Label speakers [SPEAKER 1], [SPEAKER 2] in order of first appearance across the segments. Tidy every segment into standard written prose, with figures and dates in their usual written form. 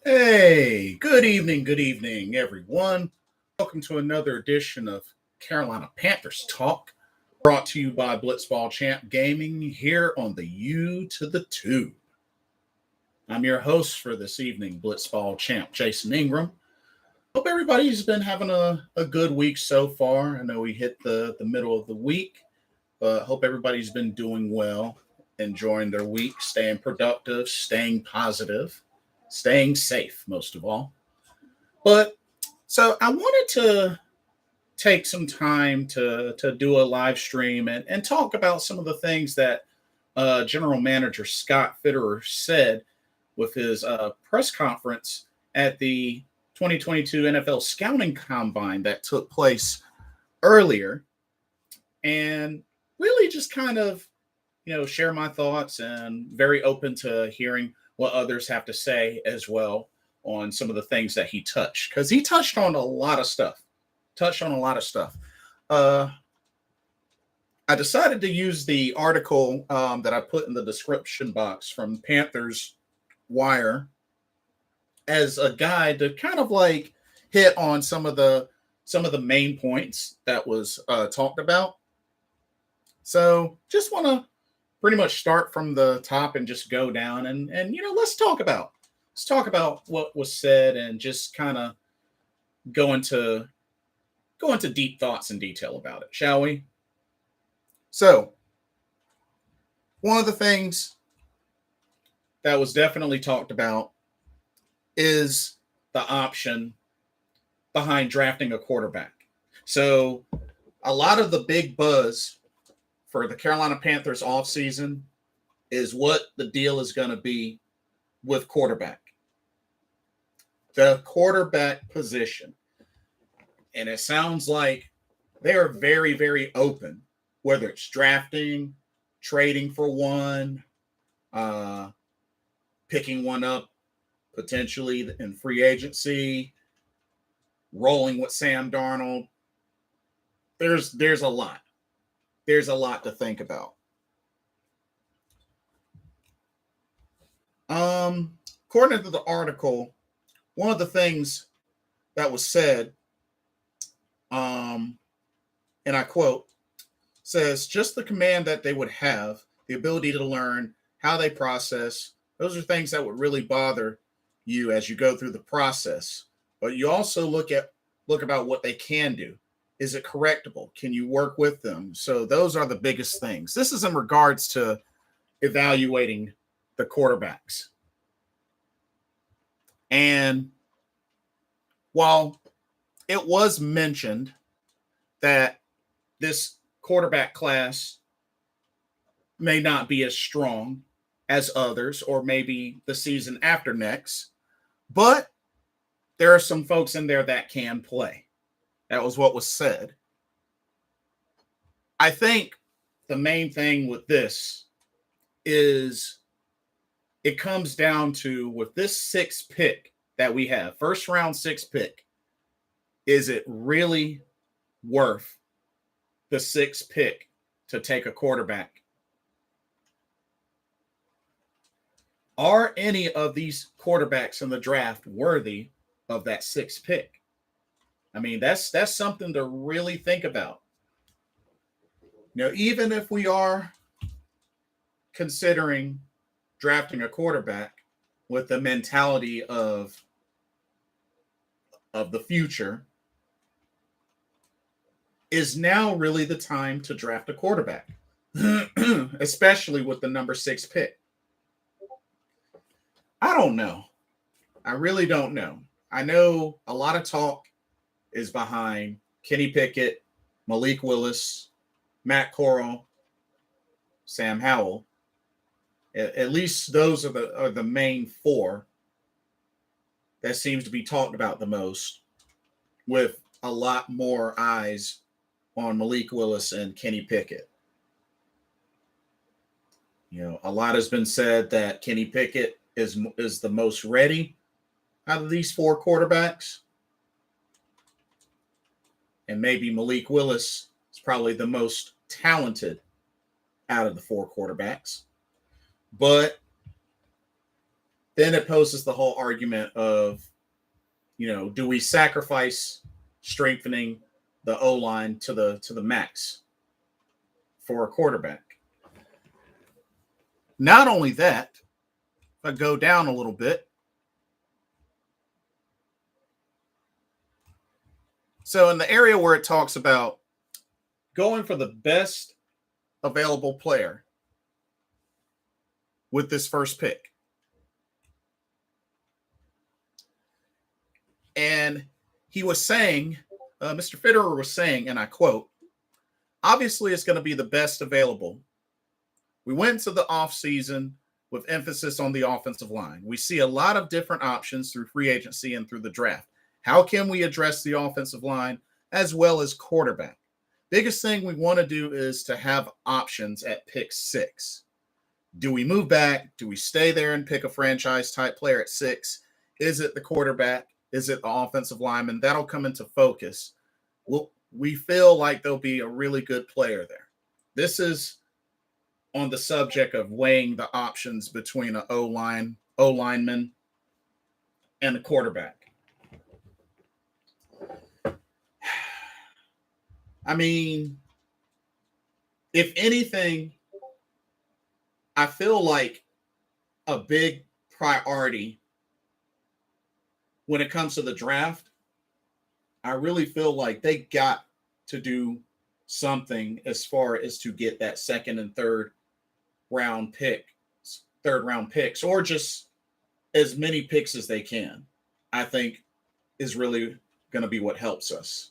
[SPEAKER 1] Hey, good evening, everyone. Welcome to another edition of Carolina Panthers Talk, brought to you by Blitzball Champ Gaming here on the U to the Tube. I'm your host for this evening, Blitzball Champ Jason Ingram. Hope everybody's been having a good week so far. I know we hit the middle of the week, but hope everybody's been doing well, enjoying their week, staying productive, staying positive, staying safe, most of all. But so I wanted to take some time to do a live stream and talk about some of the things that General Manager Scott Fitterer said with his press conference at the 2022 NFL Scouting Combine that took place earlier, and really just kind of share my thoughts and very open to hearing what others have to say as well on some of the things that he touched, because he touched on a lot of stuff. Uh, I decided to use the article that I put in the description box from Panthers Wire as a guide to kind of like hit on some of the main points that was talked about. So just want to pretty much start from the top and just go down and let's talk about what was said and just kind of go into deep thoughts and detail about it, shall we? So, one of the things that was definitely talked about is the option behind drafting a quarterback. So, a lot of the big buzz for the Carolina Panthers offseason is what the deal is going to be with quarterback. The quarterback position. And it sounds like they are very, very open, whether it's drafting, trading for one, uh, picking one up potentially in free agency, rolling with Sam Darnold. There's a lot. There's a lot to think about. According to the article, one of the things that was said, and I quote, says just the command that they would have, the ability to learn how they process, those are things that would really bother you as you go through the process. But you also look about what they can do. Is it correctable? Can you work with them? So those are the biggest things. This is in regards to evaluating the quarterbacks. And while it was mentioned that this quarterback class may not be as strong as others, or maybe the season after next, but there are some folks in there that can play. That was what was said. I think the main thing with this is it comes down to, with this sixth pick that we have, first round sixth pick, is it really worth the sixth pick to take a quarterback? Are any of these quarterbacks in the draft worthy of that sixth pick? I mean, that's something to really think about. Even if we are considering drafting a quarterback with the mentality of the future, is now really the time to draft a quarterback, especially with the number 6 pick? I don't know. I really don't know. I know a lot of talk is behind Kenny Pickett, Malik Willis, Matt Corral, Sam Howell. At least those are the main four that seems to be talked about the most, with a lot more eyes on Malik Willis and Kenny Pickett. A lot has been said that Kenny Pickett is the most ready out of these four quarterbacks. And maybe Malik Willis is probably the most talented out of the four quarterbacks. But then it poses the whole argument of, do we sacrifice strengthening the O-line to the max for a quarterback? Not only that, if I go down a little bit, so in the area where it talks about going for the best available player with this first pick, and he was saying, Mr. Fitterer was saying, and I quote, obviously it's going to be the best available. We went into the offseason with emphasis on the offensive line. We see a lot of different options through free agency and through the draft. How can we address the offensive line as well as quarterback? Biggest thing we want to do is to have options at pick 6. Do we move back? Do we stay there and pick a franchise type player at 6? Is it the quarterback? Is it the offensive lineman? That'll come into focus. We feel like there'll be a really good player there. This is on the subject of weighing the options between an O-lineman and the quarterback. I mean, if anything, I feel like a big priority when it comes to the draft, I really feel like they got to do something as far as to get that second and third round picks, or just as many picks as they can, I think is really going to be what helps us.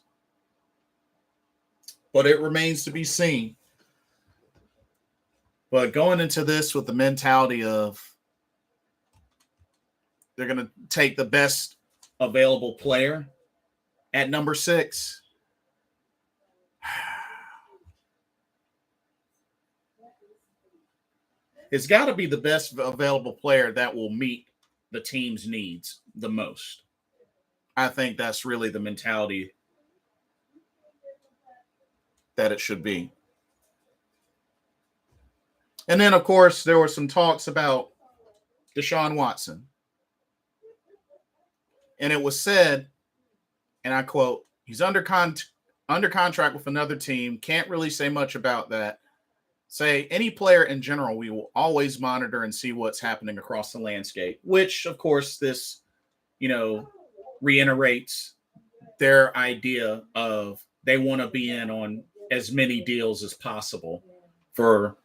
[SPEAKER 1] But it remains to be seen. But going into this with the mentality of they're going to take the best available player at number 6, it's got to be the best available player that will meet the team's needs the most. I think that's really the mentality that it should be. And then, of course, there were some talks about Desean Watson. And it was said, and I quote, he's under contract with another team. Can't really say much about that. Say any player in general, we will always monitor and see what's happening across the landscape, which, of course, this, reiterates their idea of they want to be in on as many deals as possible for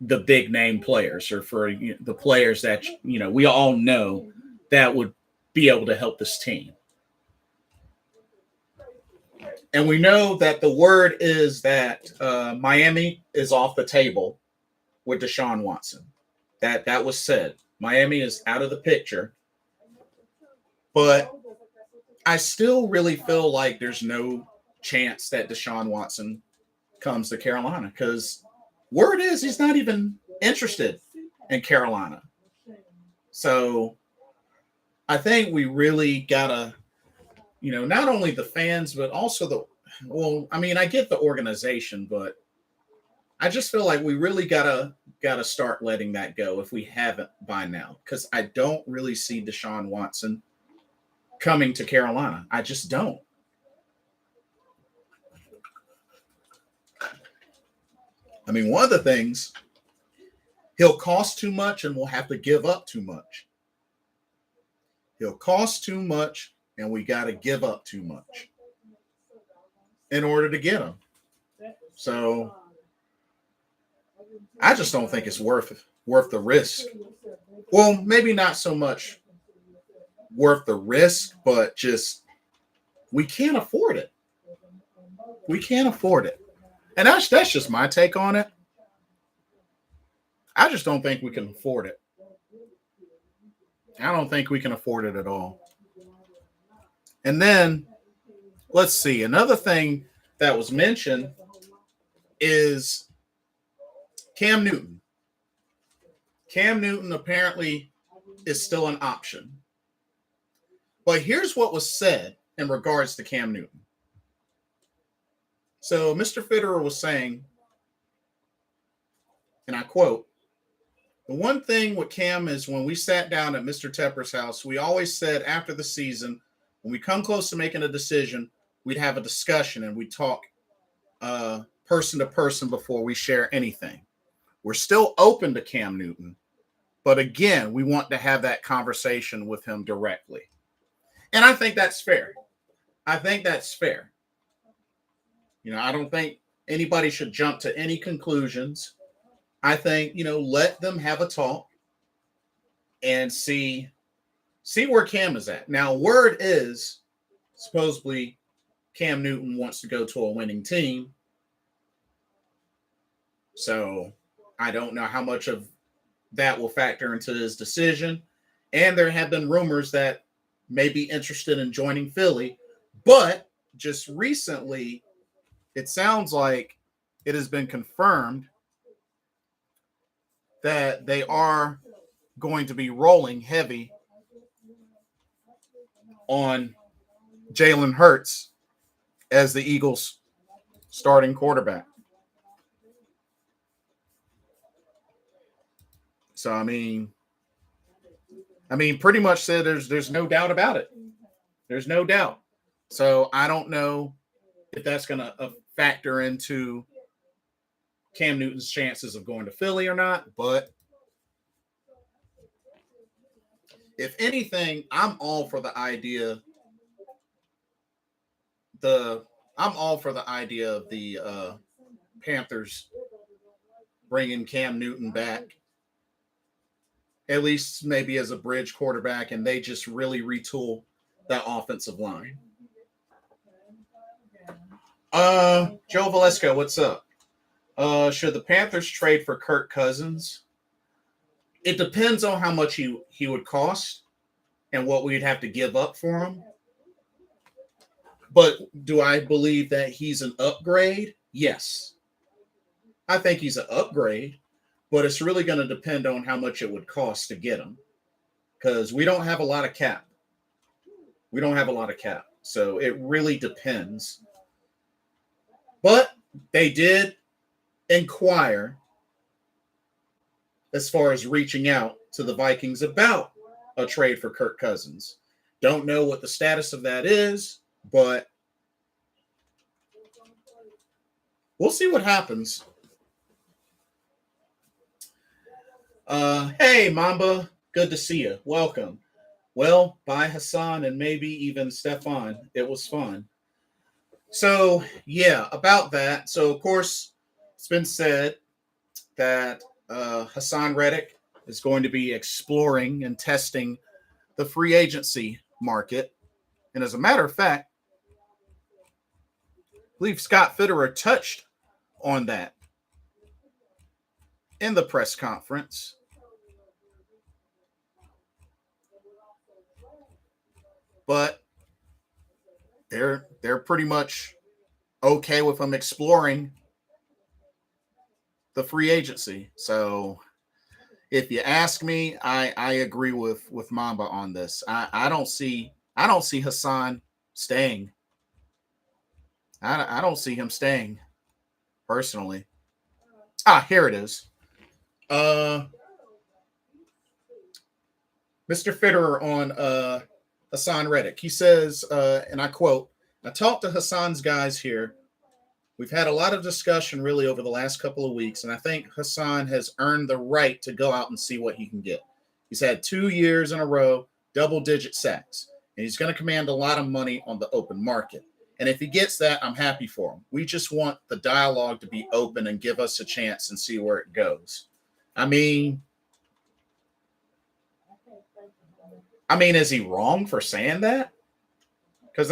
[SPEAKER 1] the big name players, or for the players that, we all know that would be able to help this team. And we know that the word is that Miami is off the table with Desean Watson. That was said. Miami is out of the picture. But I still really feel like there's no chance that Desean Watson comes to Carolina, because word is he's not even interested in Carolina. So I think we really gotta, not only the fans, but also I get the organization, but I just feel like we really gotta start letting that go if we haven't by now, because I don't really see Desean Watson coming to Carolina. I just don't. I mean, one of the things, he'll cost too much and we'll have to give up too much. He'll cost too much and we got to give up too much in order to get him. So I just don't think it's worth the risk. Well, maybe not so much worth the risk, but just we can't afford it. We can't afford it. And that's just my take on it. I just don't think we can afford it. I don't think we can afford it at all. And then, let's see. Another thing that was mentioned is Cam Newton. Cam Newton apparently is still an option. But here's what was said in regards to Cam Newton. So Mr. Fitterer was saying, and I quote, The one thing with Cam is when we sat down at Mr. Tepper's house, we always said after the season, when we come close to making a decision, we'd have a discussion and we'd talk person to person before we share anything. We're still open to Cam Newton, but again, we want to have that conversation with him directly. And I think that's fair. I think that's fair. I don't think anybody should jump to any conclusions. I think, let them have a talk and see where Cam is at. Now, word is supposedly Cam Newton wants to go to a winning team. So I don't know how much of that will factor into his decision. And there have been rumors that may be interested in joining Philly. But just recently, it sounds like it has been confirmed that they are going to be rolling heavy on Jalen Hurts as the Eagles' starting quarterback. So, I mean, pretty much said there's no doubt about it. There's no doubt. So I don't know if that's going to factor into Cam Newton's chances of going to Philly or not. But if anything, I'm all for the idea. I'm all for the idea of the Panthers bringing Cam Newton back, at least maybe as a bridge quarterback, and they just really retool that offensive line. Joe Valesco, what's up? Should the Panthers trade for Kirk Cousins? It depends on how much he would cost and what we'd have to give up for him. But do I believe that he's an upgrade? Yes. I think he's an upgrade, but it's really going to depend on how much it would cost to get him, because we don't have a lot of cap. So it really depends. But they did inquire as far as reaching out to the Vikings about a trade for Kirk Cousins. Don't know what the status of that is, but we'll see what happens. Hey, Mamba. Good to see you. Welcome. Well, bye, Hassan, and maybe even Stefan. It was fun. So, yeah, about that. So, of course, it's been said that Hassan Reddick is going to be exploring and testing the free agency market. And as a matter of fact, I believe Scott Fitterer touched on that in the press conference. But they're pretty much okay with him exploring the free agency. So if you ask me, I agree with Mamba on this. I don't see Hassan staying. I don't see him staying personally. Here it is. Mr. Fitterer on Hassan Reddick. He says, and I quote, "I talked to Hassan's guys here. We've had a lot of discussion really over the last couple of weeks, and I think Hassan has earned the right to go out and see what he can get. He's had 2 years in a row, double-digit sacks, and he's going to command a lot of money on the open market. And if he gets that, I'm happy for him. We just want the dialogue to be open and give us a chance and see where it goes." I mean, is he wrong for saying that? Because,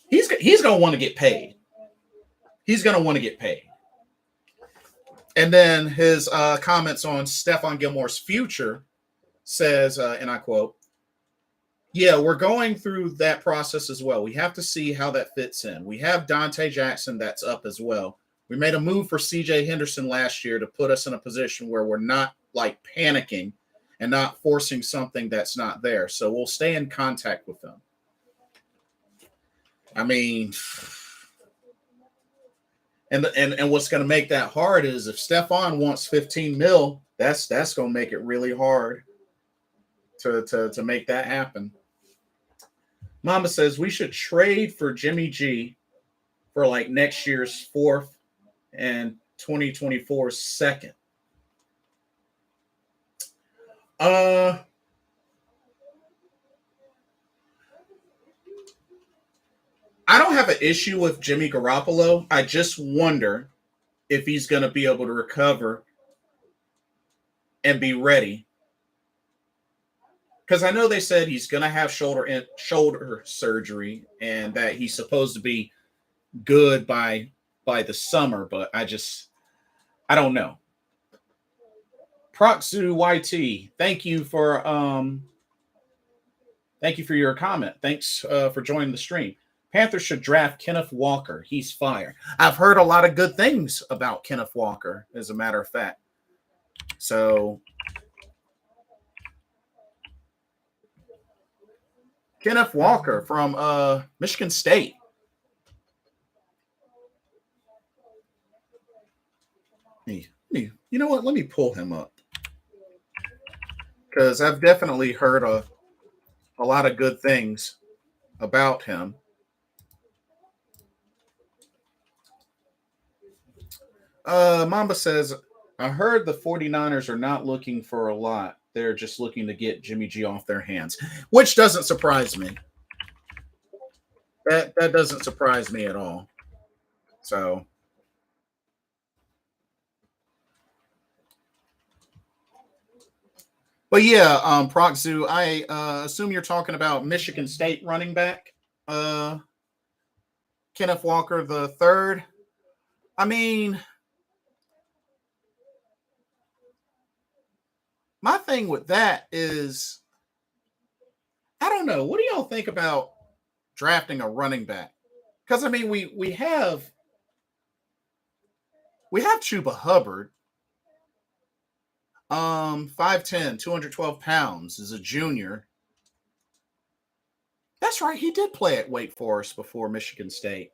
[SPEAKER 1] he's going to want to get paid. And then his comments on Stephon Gilmore's future says, and I quote, "Yeah, we're going through that process as well. We have to see how that fits in. We have Dante Jackson that's up as well. We made a move for CJ Henderson last year to put us in a position where we're not panicking and not forcing something that's not there. So we'll stay in contact with them." And what's going to make that hard is if Stephon wants 15 mil, that's going to make it really hard to make that happen. Mama says we should trade for Jimmy G for like next year's 4th and 2024's 2nd. I don't have an issue with Jimmy Garoppolo. I just wonder if he's going to be able to recover and be ready. Because I know they said he's going to have shoulder surgery and that he's supposed to be good by the summer, but I don't know. Proxu YT, thank you for your comment. Thanks for joining the stream. Panthers should draft Kenneth Walker. He's fire. I've heard a lot of good things about Kenneth Walker, as a matter of fact. So Kenneth Walker from Michigan State. You know what? Let me pull him up. Because I've definitely heard a lot of good things about him. Mamba says, I heard the 49ers are not looking for a lot. They're just looking to get Jimmy G off their hands, which doesn't surprise me. That doesn't surprise me at all. So, but yeah, Proxu, I assume you're talking about Michigan State running back, Kenneth Walker the third. I mean, my thing with that is, I don't know. What do y'all think about drafting a running back? Because I mean, we have Chuba Hubbard, 5'10", 212 pounds, is a junior. That's right, he did play at Wake Forest before Michigan State.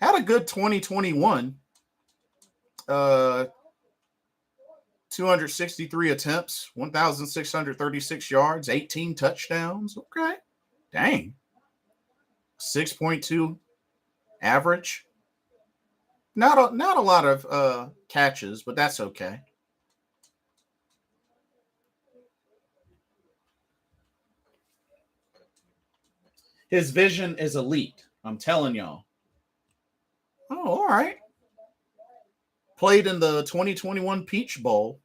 [SPEAKER 1] Had a good 2021. 263 attempts, 1,636 yards, 18 touchdowns. Okay. Dang. 6.2 average. Not a lot of catches, but that's okay. His vision is elite. I'm telling y'all. Oh, all right. Played in the 2021 Peach Bowl.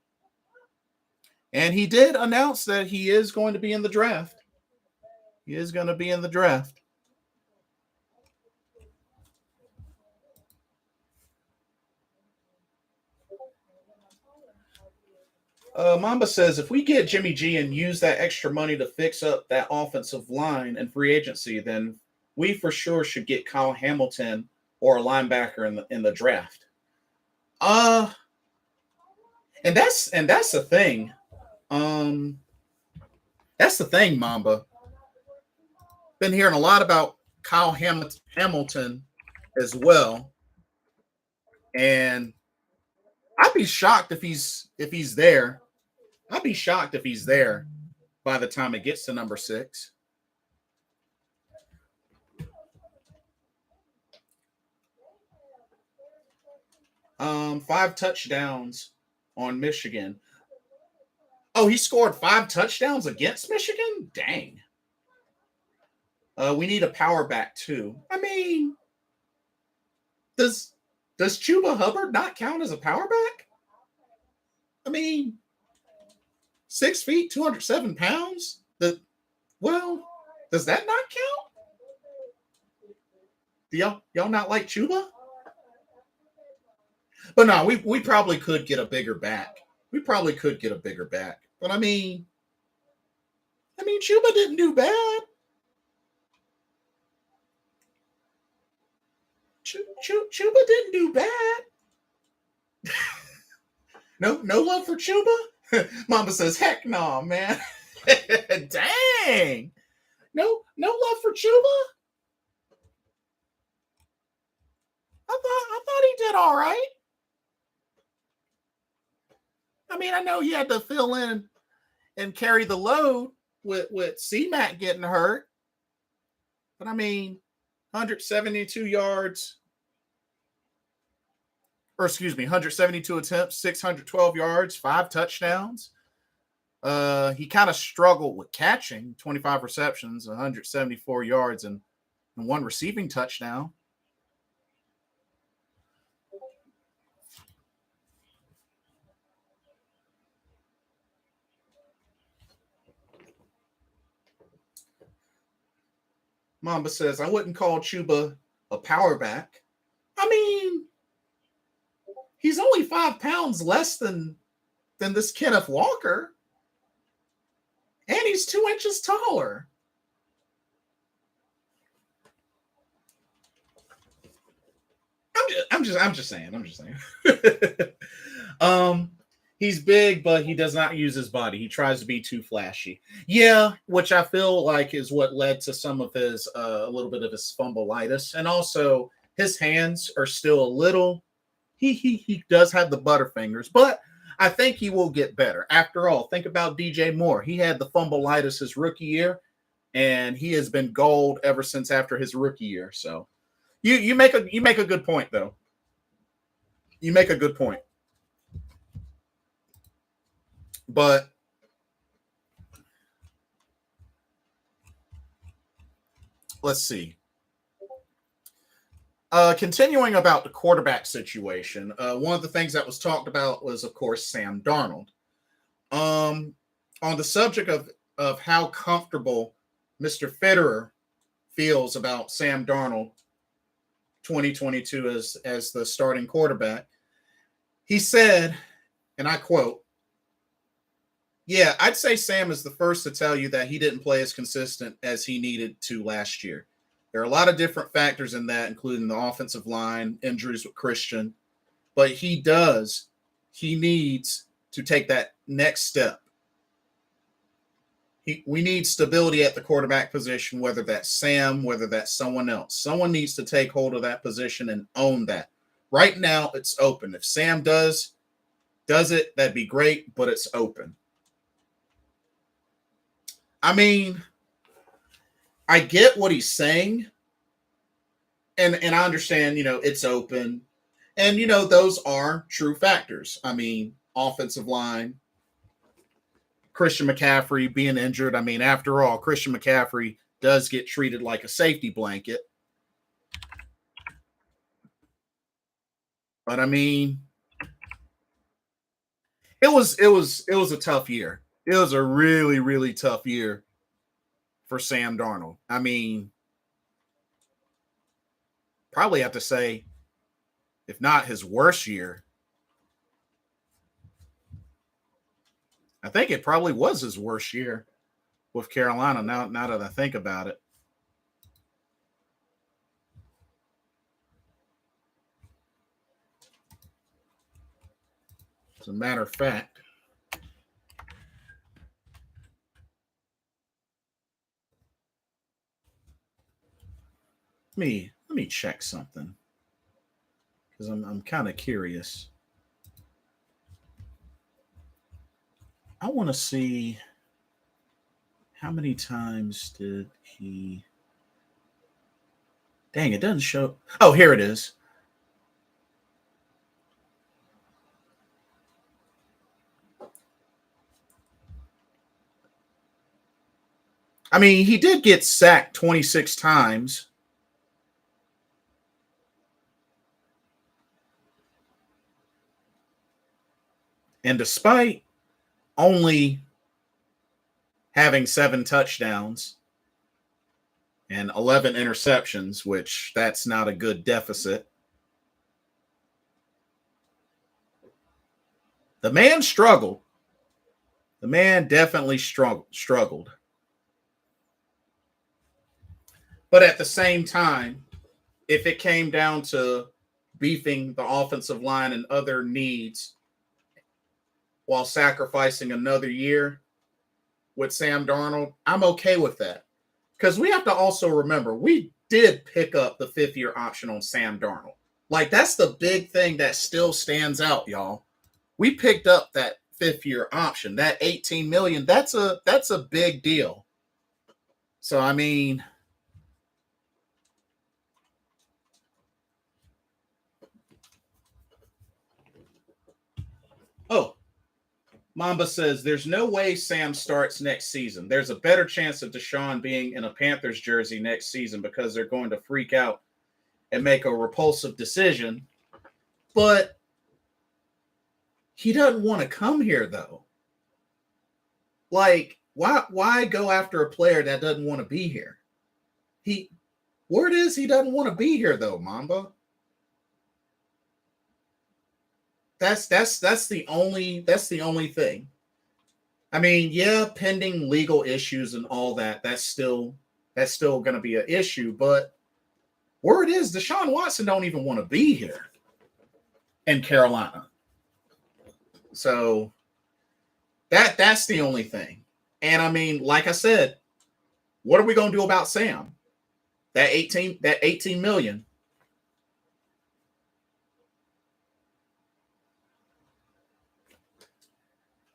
[SPEAKER 1] And he did announce that he is going to be in the draft. He is going to be in the draft. Mamba says, if we get Jimmy G and use that extra money to fix up that offensive line and free agency, then we for sure should get Kyle Hamilton or a linebacker in the draft. And that's the thing. That's the thing, Mamba. Been hearing a lot about Kyle Hamilton as well. And I'd be shocked if he's there. I'd be shocked if he's there by the time it gets to number 6. Five touchdowns on Michigan. Oh, he scored 5 touchdowns against Michigan? Dang. We need a power back too. I mean, does Chuba Hubbard not count as a power back? I mean, 6 feet, 207 pounds? Does that not count? Do y'all not like Chuba? But no, we probably could get a bigger back. But I mean, Chuba didn't do bad. Chuba didn't do bad. No love for Chuba? Mama says, heck no, man. Dang. No love for Chuba? I thought he did all right. I mean, I know he had to fill in and carry the load with C-Mac getting hurt. But I mean, 172 yards, or excuse me, 172 attempts, 612 yards, 5 touchdowns. He kind of struggled with catching, 25 receptions, 174 yards, and 1 receiving touchdown. Mamba says, I wouldn't call Chuba a power back. I mean, he's only 5 pounds less than this Kenneth Walker. And he's 2 inches taller. I'm just saying. He's big, but he does not use his body. He tries to be too flashy. Yeah, which I feel like is what led to some of his a little bit of his fumbleitis, and also his hands are still a little. He does have the butterfingers, but I think he will get better. After all, think about DJ Moore. He had the fumbleitis his rookie year, and he has been gold ever since after his rookie year. So you make a good point, though. You make a good point. But let's see. Continuing about the quarterback situation, one of the things that was talked about was, of course, Sam Darnold. On the subject of how comfortable Mr. Fitterer feels about Sam Darnold 2022 as the starting quarterback, he said, and I quote, "Yeah, I'd say Sam is the first to tell you that he didn't play as consistent as he needed to last year. There are a lot of different factors in that, including the offensive line, injuries with Christian, but he needs to take that next step. We need stability at the quarterback position, whether that's Sam, whether that's someone else. Someone needs to take hold of that position and own that. Right now, it's open. If Sam does it, that'd be great, but it's open." I mean, I get what he's saying, and I understand, it's open, and those are true factors. I mean, offensive line, Christian McCaffrey being injured. I mean, after all, Christian McCaffrey does get treated like a safety blanket. But I mean, it was a tough year. It was a really, really tough year for Sam Darnold. I mean, probably have to say, if not his worst year, I think it probably was his worst year with Carolina. Now that I think about it. As a matter of fact, let me check something, because I'm kind of curious. I want to see how many times did he. Dang, it doesn't show. Oh, here it is. I mean, he did get sacked 26 times. And despite only having 7 touchdowns and 11 interceptions, which that's not a good deficit, the man struggled. The man definitely struggled. But at the same time, if it came down to beefing the offensive line and other needs while sacrificing another year with Sam Darnold, I'm okay with that. Because we have to also remember, we did pick up the 5th-year option on Sam Darnold. Like, that's the big thing that still stands out, y'all. We picked up that 5th-year option, that $18 million. That's a big deal. So, I mean, oh, Mamba says there's no way Sam starts next season. There's a better chance of Desean being in a Panthers jersey next season because they're going to freak out and make a repulsive decision. But he doesn't want to come here, though. Like, why go after a player that doesn't want to be here? Word is he doesn't want to be here, though, Mamba. That's the only thing. I mean, yeah, pending legal issues and all that. That's still going to be an issue. But word is Desean Watson don't even want to be here in Carolina. So that's the only thing. And I mean, like I said, what are we going to do about Sam? That 18 million.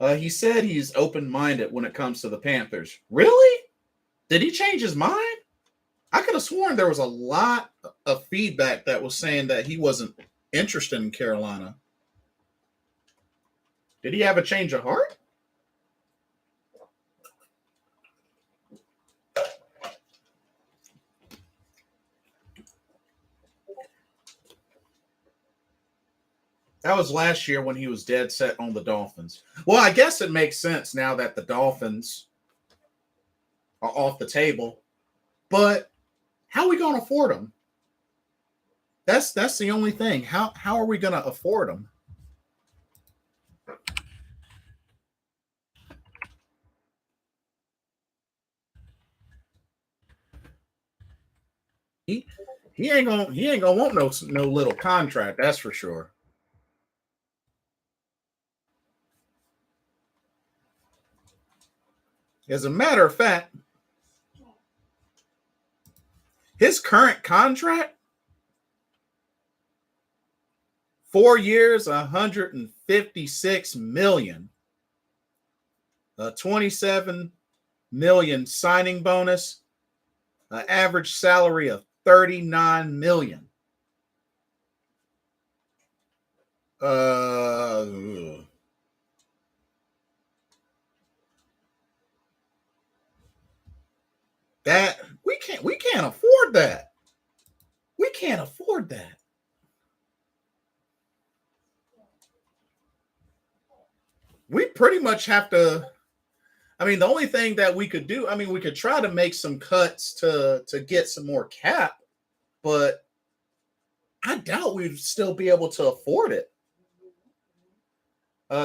[SPEAKER 1] He said he's open-minded when it comes to the Panthers. Really? Did he change his mind? I could have sworn there was a lot of feedback that was saying that he wasn't interested in Carolina. Did he have a change of heart? That was last year when he was dead set on the Dolphins. Well, I guess it makes sense now that the Dolphins are off the table. But how are we going to afford them? That's the only thing. How are we going to afford them? He ain't gonna want no little contract. That's for sure. As a matter of fact, his current contract, 4 years, 156 million, a 27 million signing bonus, an average salary of 39 million. That we can't afford that. We can't afford that. We pretty much have to. I mean, the only thing that we could do, I mean, we could try to make some cuts to get some more cap, but I doubt we'd still be able to afford it.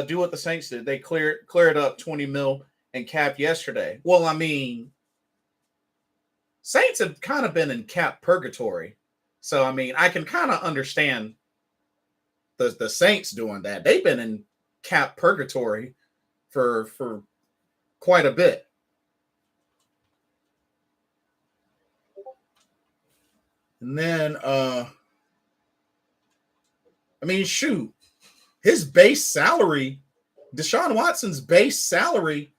[SPEAKER 1] Do what the Saints did. They cleared up 20 mil in cap yesterday. Well, I mean, Saints have kind of been in cap purgatory. So, I mean, I can kind of understand the Saints doing that. They've been in cap purgatory for quite a bit. And then, I mean, shoot, his base salary, Desean Watson's base salary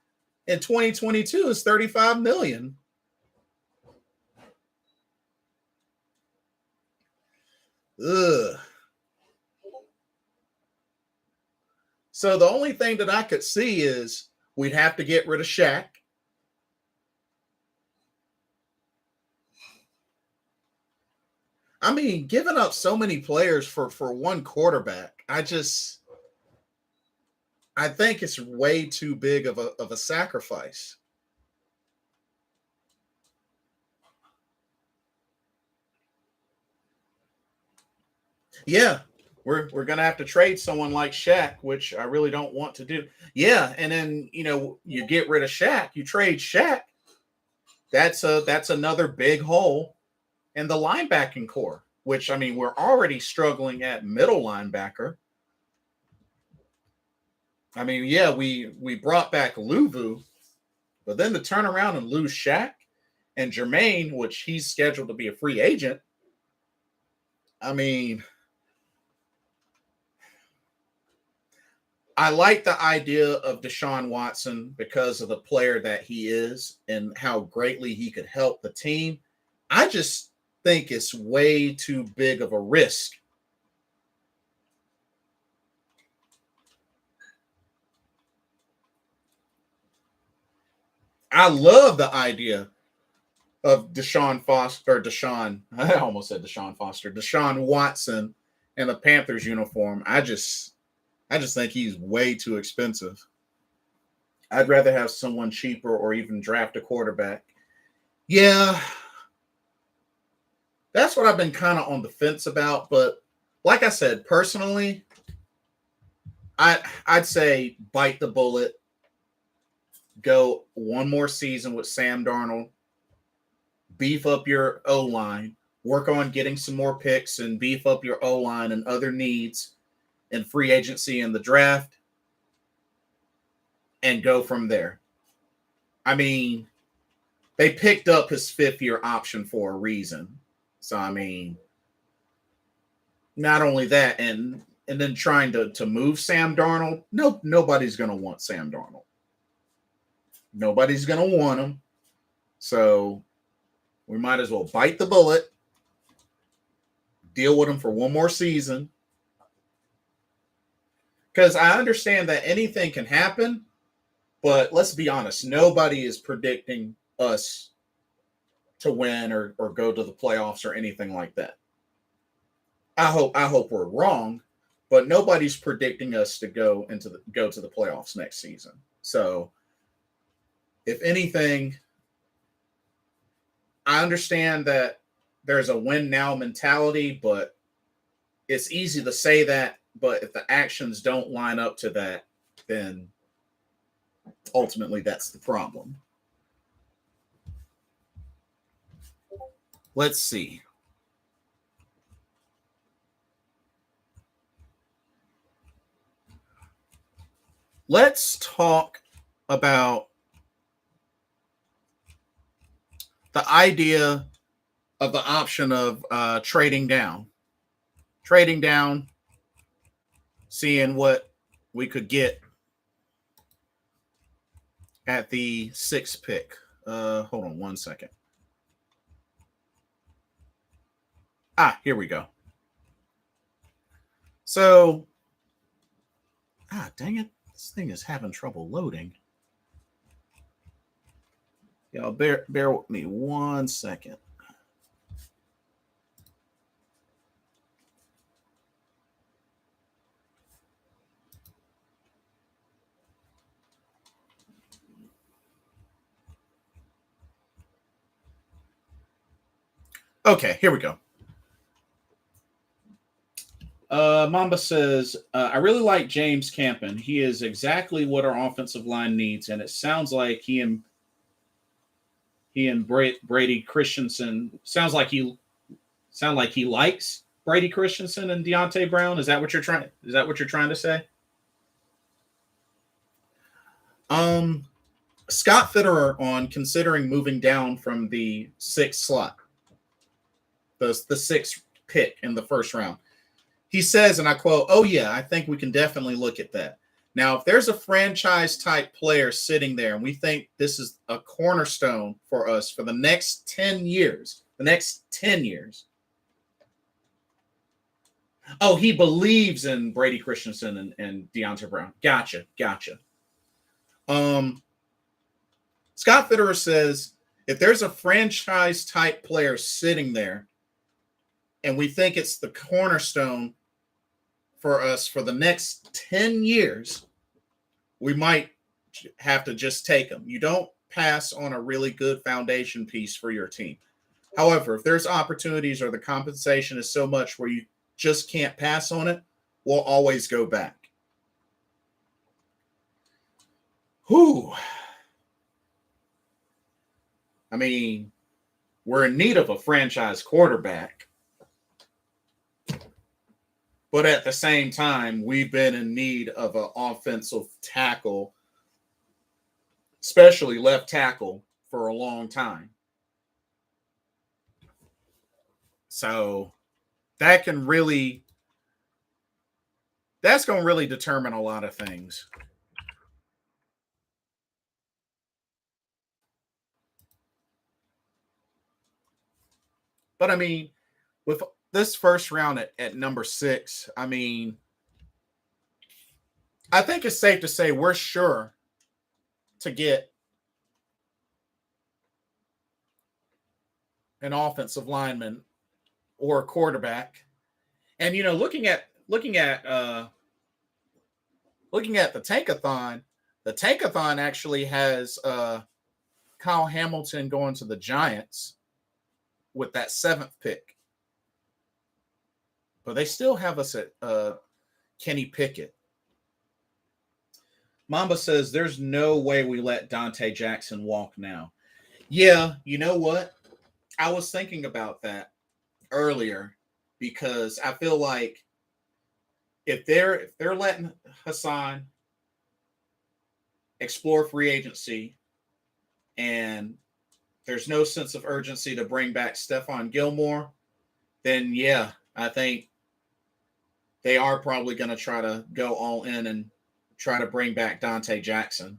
[SPEAKER 1] in 2022 is 35 million. Ugh. So the only thing that I could see is we'd have to get rid of Shaq. I mean, giving up so many players for one quarterback, I think it's way too big of a sacrifice. Yeah, we're gonna have to trade someone like Shaq, which I really don't want to do. Yeah, and then you get rid of Shaq, you trade Shaq. That's another big hole in the linebacking core, which I mean we're already struggling at middle linebacker. I mean, yeah, we brought back Luvu, but then to turn around and lose Shaq and Jermaine, which he's scheduled to be a free agent. I mean, I like the idea of Desean Watson because of the player that he is and how greatly he could help the team. I just think it's way too big of a risk. I love the idea of Deshaun I almost said Deshaun Foster, Deshaun Watson in the Panthers uniform. I just think he's way too expensive. I'd rather have someone cheaper or even draft a quarterback. Yeah, that's what I've been kind of on the fence about. But like I said, personally, I'd say bite the bullet, go one more season with Sam Darnold, beef up your O line, work on getting some more picks and beef up your O line and other needs in free agency and the draft, and go from there. I mean, they picked up his 5th-year option for a reason. So I mean, not only that, and then trying to move Sam Darnold. No, nobody's gonna want Sam Darnold. Nobody's gonna want him. So we might as well bite the bullet, deal with him for one more season. Because I understand that anything can happen, but let's be honest, nobody is predicting us to win or go to the playoffs or anything like that. I hope we're wrong, but nobody's predicting us to go to the playoffs next season. So if anything, I understand that there's a win now mentality, but it's easy to say that, but if the actions don't line up to that, then ultimately that's the problem. Let's see. Let's talk about the idea of the option of trading down, seeing what we could get at the 6th pick. Hold on one second. Here we go. So, dang it. This thing is having trouble loading. Y'all bear with me one second. Okay, here we go. Mamba says, I really like James Campen. He is exactly what our offensive line needs, and it sounds like he and Brady Christensen sounds like he likes Brady Christensen and Deontay Brown. Is that what you're trying to say? Scott Fitterer on considering moving down from the 6th slot, the 6th pick in the first round. He says, and I quote, "Oh yeah, I think we can definitely look at that. Now, if there's a franchise type player sitting there and we think this is a cornerstone for us for the next 10 years, Oh, he believes in Brady Christensen and Deontay Brown. Gotcha. Scott Fitterer says, if there's a franchise type player sitting there and we think it's the cornerstone for us for the next 10 years, we might have to just take them. You don't pass on a really good foundation piece for your team. However, if there's opportunities or the compensation is so much where you just can't pass on it, we'll always go back." Whew. I mean, we're in need of a franchise quarterback. But at the same time, we've been in need of an offensive tackle, especially left tackle, for a long time. So that can really That's going to really determine a lot of things. But I mean, with this first round at number 6, I mean, I think it's safe to say we're sure to get an offensive lineman or a quarterback. And looking at the Tankathon actually has Kyle Hamilton going to the Giants with that 7th pick. But they still have us at Kenny Pickett. Mamba says there's no way we let Dante Jackson walk now. Yeah, you know what? I was thinking about that earlier because I feel like if they're letting Hassan explore free agency and there's no sense of urgency to bring back Stephon Gilmore, then yeah, I think they are probably going to try to go all in and try to bring back Dante Jackson.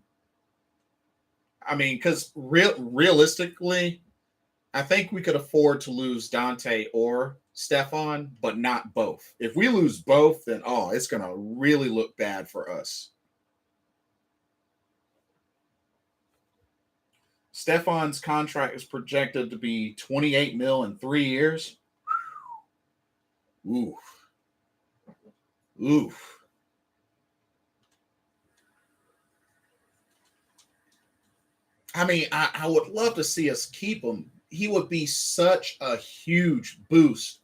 [SPEAKER 1] I mean, because realistically, I think we could afford to lose Dante or Stephon, but not both. If we lose both, then it's going to really look bad for us. Stephon's contract is projected to be $28 million in 3 years. Oof. I mean, I would love to see us keep him. He would be such a huge boost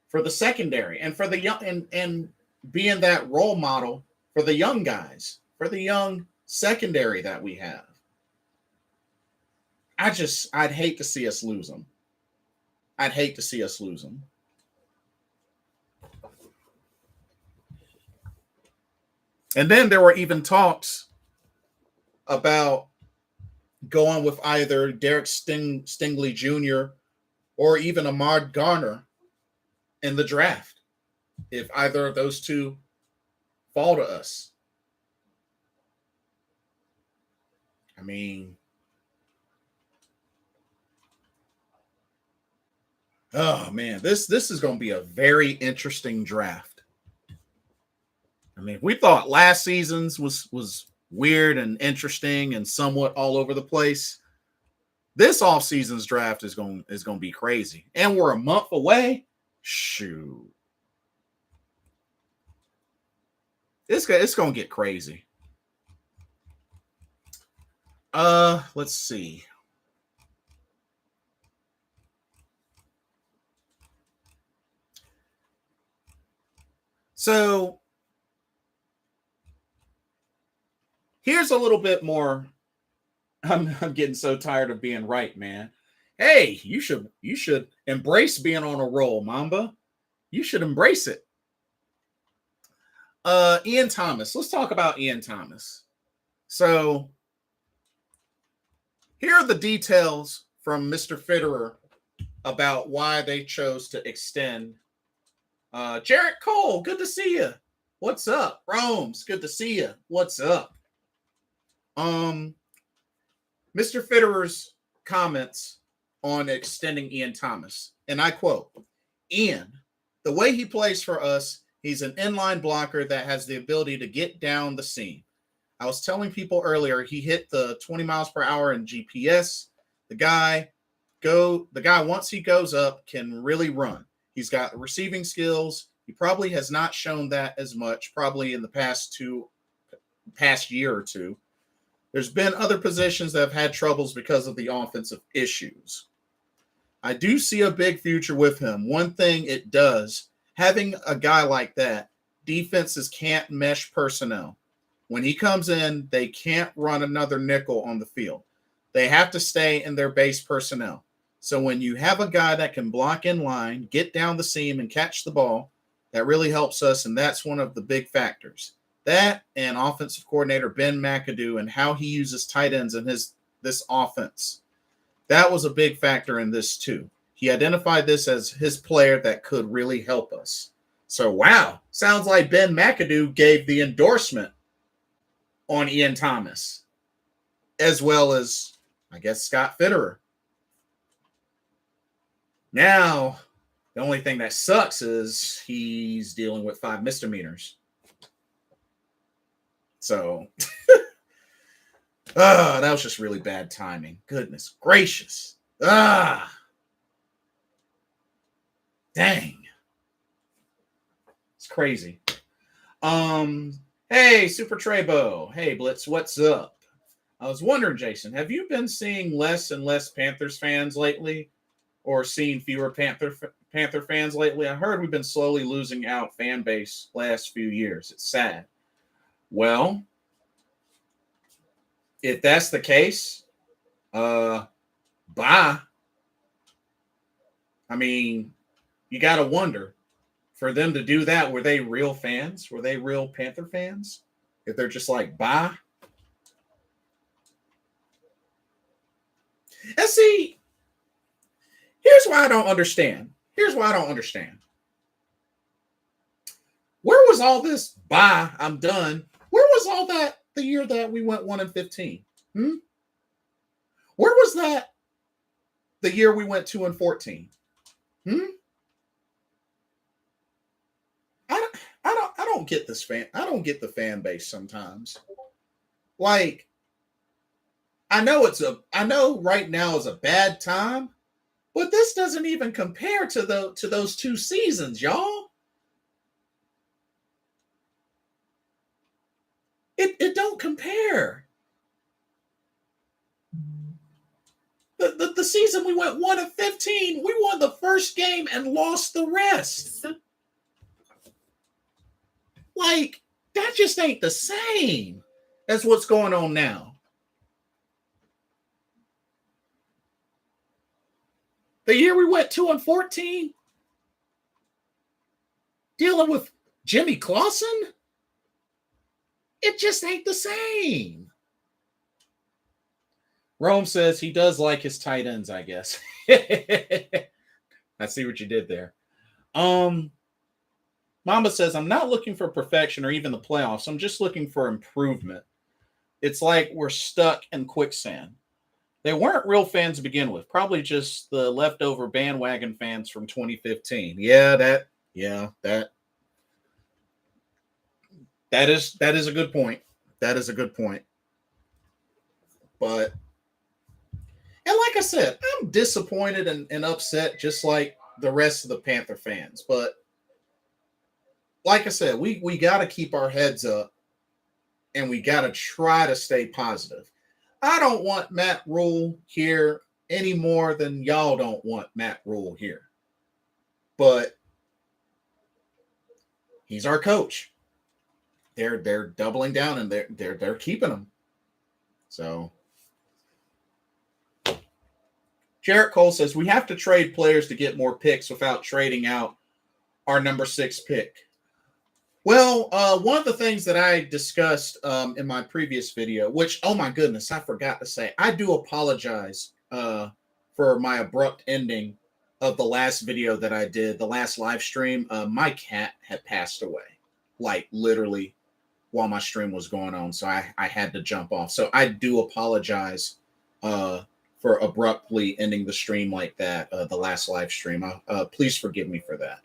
[SPEAKER 1] for the secondary and for the young and being that role model for the young guys, for the young secondary that we have. I'd hate to see us lose him. I'd hate to see us lose him. And then there were even talks about going with either Derek Stingley Jr. or even Ahmad Garner in the draft, if either of those two fall to us. I mean, oh man, this is going to be a very interesting draft. I mean, we thought last season's was weird and interesting and somewhat all over the place. This offseason's draft is going to be crazy. And we're a month away. Shoot. It's going to get crazy. Let's see. So here's a little bit more. I'm getting so tired of being right, man. Hey, you should embrace being on a roll, Mamba. You should embrace it. Ian Thomas. Let's talk about Ian Thomas. So here are the details from Mr. Fitterer about why they chose to extend. Jarrett Cole, good to see you. What's up? Rome's, good to see you. What's up? Mr. Fitterer's comments on extending Ian Thomas, and I quote, Ian, the way he plays for us, he's an inline blocker that has the ability to get down the seam. I was telling people earlier, he hit the 20 miles per hour in GPS. The guy, once he goes up, can really run. He's got receiving skills. He probably has not shown that as much, probably in the past year or two. There's been other positions that have had troubles because of the offensive issues. I do see a big future with him. One thing it does, having a guy like that, defenses can't mesh personnel. When he comes in, they can't run another nickel on the field. They have to stay in their base personnel. So when you have a guy that can block in line, get down the seam, and catch the ball, that really helps us, and that's one of the big factors. That and offensive coordinator Ben McAdoo and how he uses tight ends in this offense. That was a big factor in this too. He identified this as his player that could really help us. So, wow, sounds like Ben McAdoo gave the endorsement on Ian Thomas, as well as, I guess, Scott Fitterer. Now, the only thing that sucks is he's dealing with 5 misdemeanors. So, that was just really bad timing. Goodness gracious. Dang. It's crazy. Hey, Super Trebo. Hey, Blitz, what's up? I was wondering, Jason, have you been seeing less and less Panthers fans lately? Or seeing fewer Panther fans lately? I heard we've been slowly losing out fan base last few years. It's sad. Well, if that's the case, bye. I mean, you got to wonder, for them to do that, were they real fans? Were they real Panther fans? If they're just like, bye. And see, here's why I don't understand. Where was all this, bye, I'm done? Where was all that the year that we went 1-15? Where was that the year we went 2-14? I don't get this fan. I don't get the fan base sometimes. Like, I know right now is a bad time, but this doesn't even compare to those 2 seasons, y'all. It don't compare. The season we went 1-15, we won the first game and lost the rest. Like, that just ain't the same as what's going on now. The year we went 2-14, dealing with Jimmy Clausen, it just ain't the same. Rome says he does like his tight ends, I guess. I see what you did there. Mamba says, I'm not looking for perfection or even the playoffs. I'm just looking for improvement. It's like we're stuck in quicksand. They weren't real fans to begin with. Probably just the leftover bandwagon fans from 2015. That is a good point. That is a good point. But, and like I said, I'm disappointed and upset just like the rest of the Panther fans. But like I said, we got to keep our heads up and we got to try to stay positive. I don't want Matt Rule here any more than y'all don't want Matt Rule here. But he's our coach. They're doubling down and they're keeping him. So Jarrett Cole says we have to trade players to get more picks without trading out our number 6 pick. Well, one of the things that I discussed in my previous video, which, oh my goodness, I forgot to say, I do apologize for my abrupt ending of the last video that I did, the last live stream. My cat had passed away, like literally while my stream was going on, so I had to jump off. So I do apologize for abruptly ending the stream like that, the last live stream. Please forgive me for that.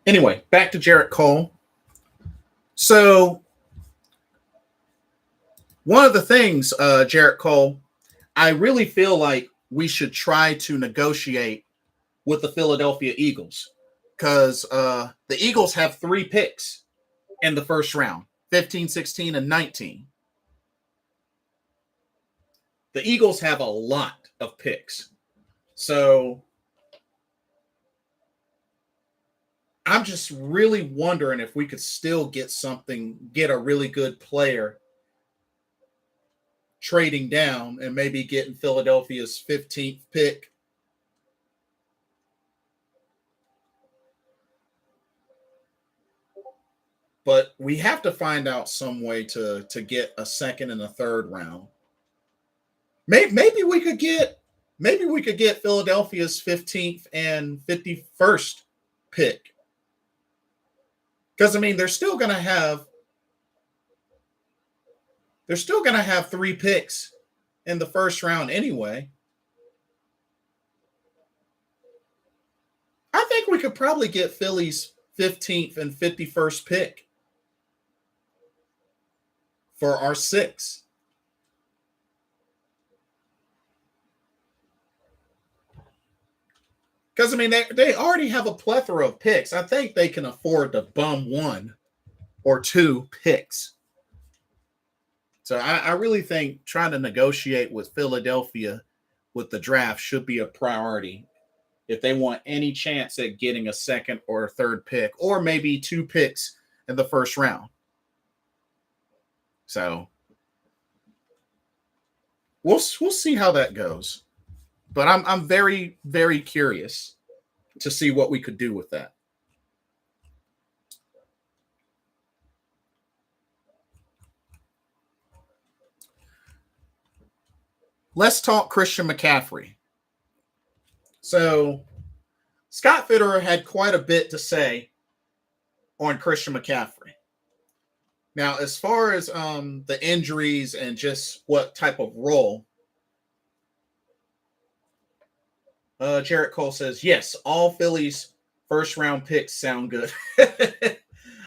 [SPEAKER 1] Anyway, back to Jarrett Cole. So one of the things, Jarrett Cole, I really feel like we should try to negotiate with the Philadelphia Eagles because the Eagles have 3 picks in the first round, 15, 16, and 19. The Eagles have a lot of picks. So I'm just really wondering if we could still get a really good player trading down and maybe getting Philadelphia's 15th pick. But we have to find out some way to get a second and a third round. Maybe we could get Philadelphia's 15th and 51st pick. Because I mean, they're still going to have 3 picks in the first round anyway. I think we could probably get Philly's 15th and 51st pick for our 6. Because, I mean, they already have a plethora of picks. I think they can afford to bum 1 or 2 picks. So I really think trying to negotiate with Philadelphia with the draft should be a priority if they want any chance at getting a 2nd or a 3rd pick, or maybe 2 picks in the first round. So we'll see how that goes. But I'm very, very curious to see what we could do with that. Let's talk Christian McCaffrey. So Scott Fitterer had quite a bit to say on Christian McCaffrey. Now, as far as the injuries and just what type of role, Jarrett Cole says, yes, all Phillies first round picks sound good.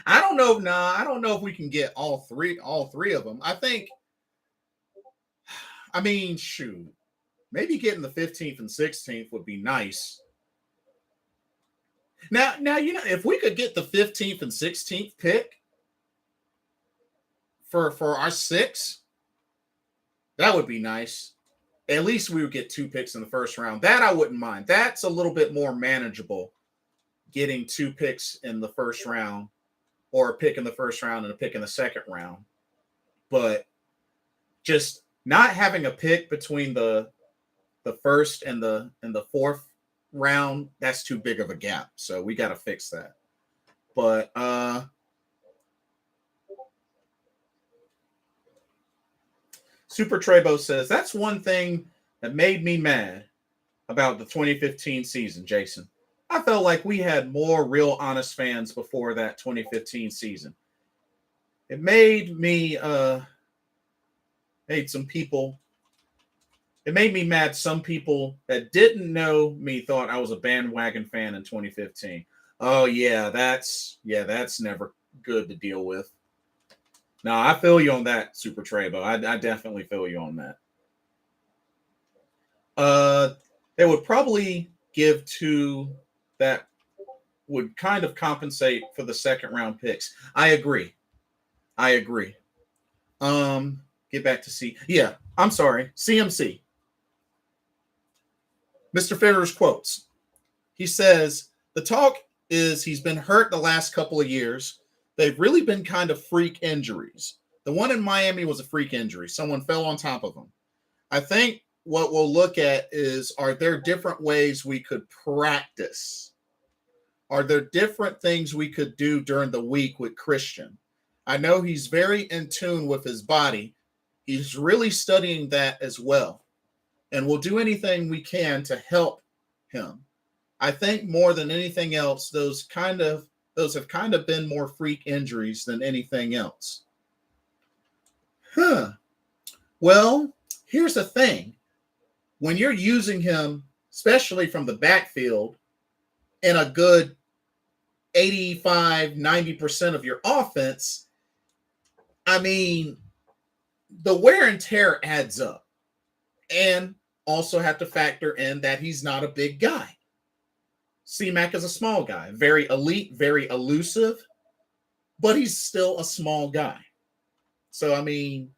[SPEAKER 1] I don't know. I don't know if we can get all three of them. I mean, shoot, maybe getting the 15th and 16th would be nice. Now, if we could get the 15th and 16th pick for our 6, that would be nice. At least we would get 2 picks in the first round. That I wouldn't mind. That's a little bit more manageable, getting 2 picks in the first round, or a pick in the first round and a pick in the second round. But just not having a pick between the first and the 4th round, that's too big of a gap. So we got to fix that. But Super Trebo says, that's one thing that made me mad about the 2015 season, Jason. I felt like we had more real honest fans before that 2015 season. It made me made me mad. Some people that didn't know me thought I was a bandwagon fan in 2015. Oh yeah, that's never good to deal with. No, I feel you on that, Super Trebo. I definitely feel you on that. They would probably give 2 that would kind of compensate for the second round picks. I agree. Get back to C. Yeah, I'm sorry. CMC. Mr. Fitterer's quotes. He says, the talk is he's been hurt the last couple of years. They've really been kind of freak injuries. The one in Miami was a freak injury. Someone fell on top of him. I think what we'll look at is, are there different ways we could practice? Are there different things we could do during the week with Christian? I know he's very in tune with his body. He's really studying that as well. And we'll do anything we can to help him. I think more than anything else, those have kind of been more freak injuries than anything else. Well, here's the thing. When you're using him, especially from the backfield, in a good 85-90% of your offense, I mean, the wear and tear adds up. And also have to factor in that he's not a big guy. C-Mac is a small guy, very elite, very elusive, but he's still a small guy. So, I mean,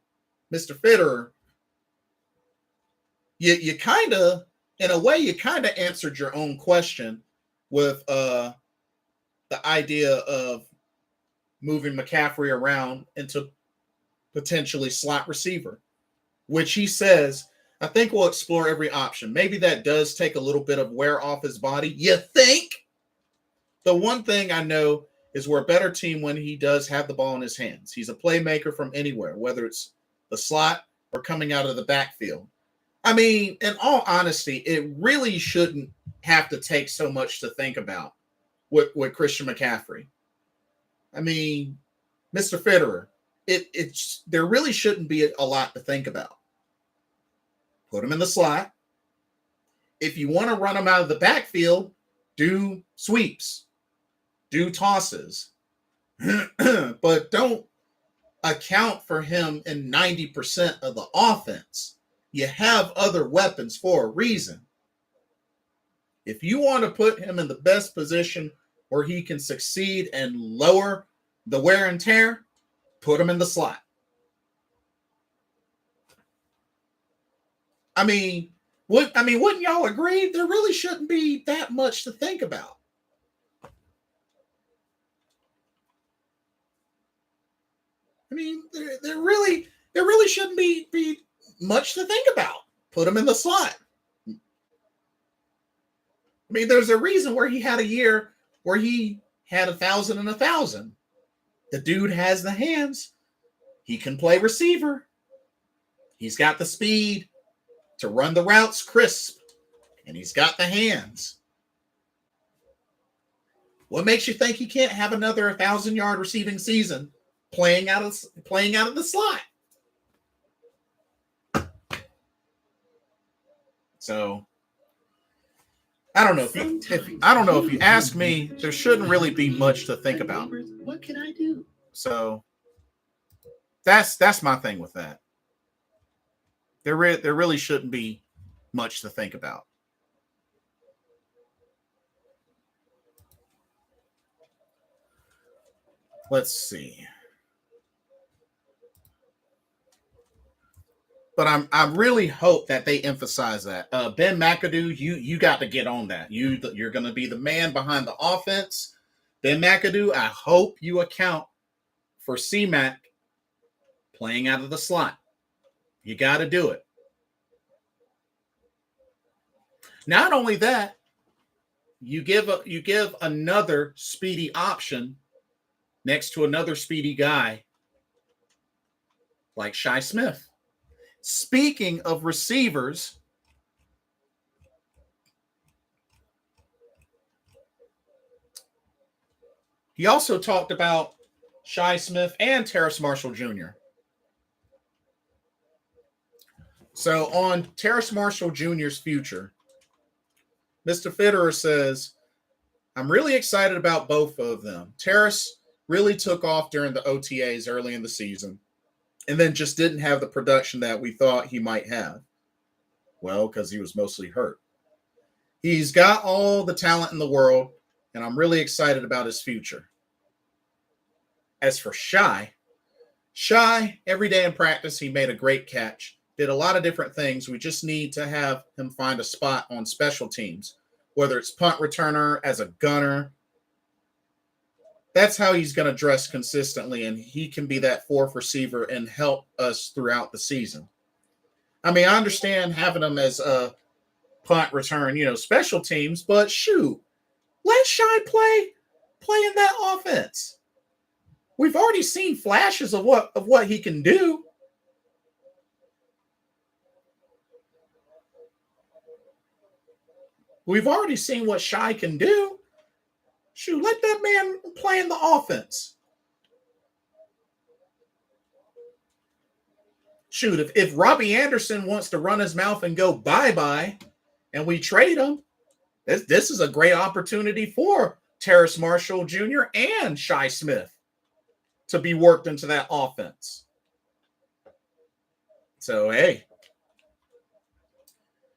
[SPEAKER 1] Mr. Fitterer, you kind of, in a way, you kind of answered your own question with the idea of moving McCaffrey around into potentially slot receiver, which he says, I think we'll explore every option. Maybe that does take a little bit of wear off his body. You think? The one thing I know is we're a better team when he does have the ball in his hands. He's a playmaker from anywhere, whether it's the slot or coming out of the backfield. I mean, in all honesty, it really shouldn't have to take so much to think about with Christian McCaffrey. I mean, Mr. Fitterer, it's there really shouldn't be a lot to think about. Put him in the slot. If you want to run him out of the backfield, do sweeps, do tosses, but don't account for him in 90% of the offense. You have other weapons for a reason. If you want to put him in the best position where he can succeed and lower the wear and tear, put him in the slot. Wouldn't y'all agree? There really shouldn't be that much to think about. I mean, there really shouldn't be much to think about. Put him in the slot. I mean, there's a reason where he had a year where he had 1,000 and 1,000. The dude has the hands. He can play receiver. He's got the speed to run the routes crisp, and he's got the hands. What makes you think he can't have another 1,000-yard receiving season playing out of the slot? So I don't know if you ask me, there shouldn't really be much to think about.
[SPEAKER 2] What can I do?
[SPEAKER 1] So that's my thing with that. There really shouldn't be much to think about. Let's see. But I really hope that they emphasize that. Ben McAdoo, you got to get on that. You're going to be the man behind the offense. Ben McAdoo, I hope you account for C-Mac playing out of the slot. You got to do it. Not only that, you give another speedy option next to another speedy guy like Shi Smith. Speaking of receivers, he also talked about Shi Smith and Terrace Marshall Jr. So on Terrace Marshall Jr.'s future, Mr. Fitterer says, I'm really excited about both of them. Terrace really took off during the OTAs early in the season and then just didn't have the production that we thought he might have. Well, because he was mostly hurt. He's got all the talent in the world, and I'm really excited about his future. As for Shi, every day in practice, he made a great catch. Did a lot of different things. We just need to have him find a spot on special teams, whether it's punt returner, as a gunner. That's how he's going to dress consistently, and he can be that fourth receiver and help us throughout the season. I mean, I understand having him as a punt return, special teams, but shoot, let Shi play in that offense. We've already seen flashes of what he can do. We've already seen what Shi can do. Shoot, let that man play in the offense. Shoot, if Robbie Anderson wants to run his mouth and go bye-bye and we trade him, this is a great opportunity for Terrace Marshall Jr. and Shi Smith to be worked into that offense. So, hey.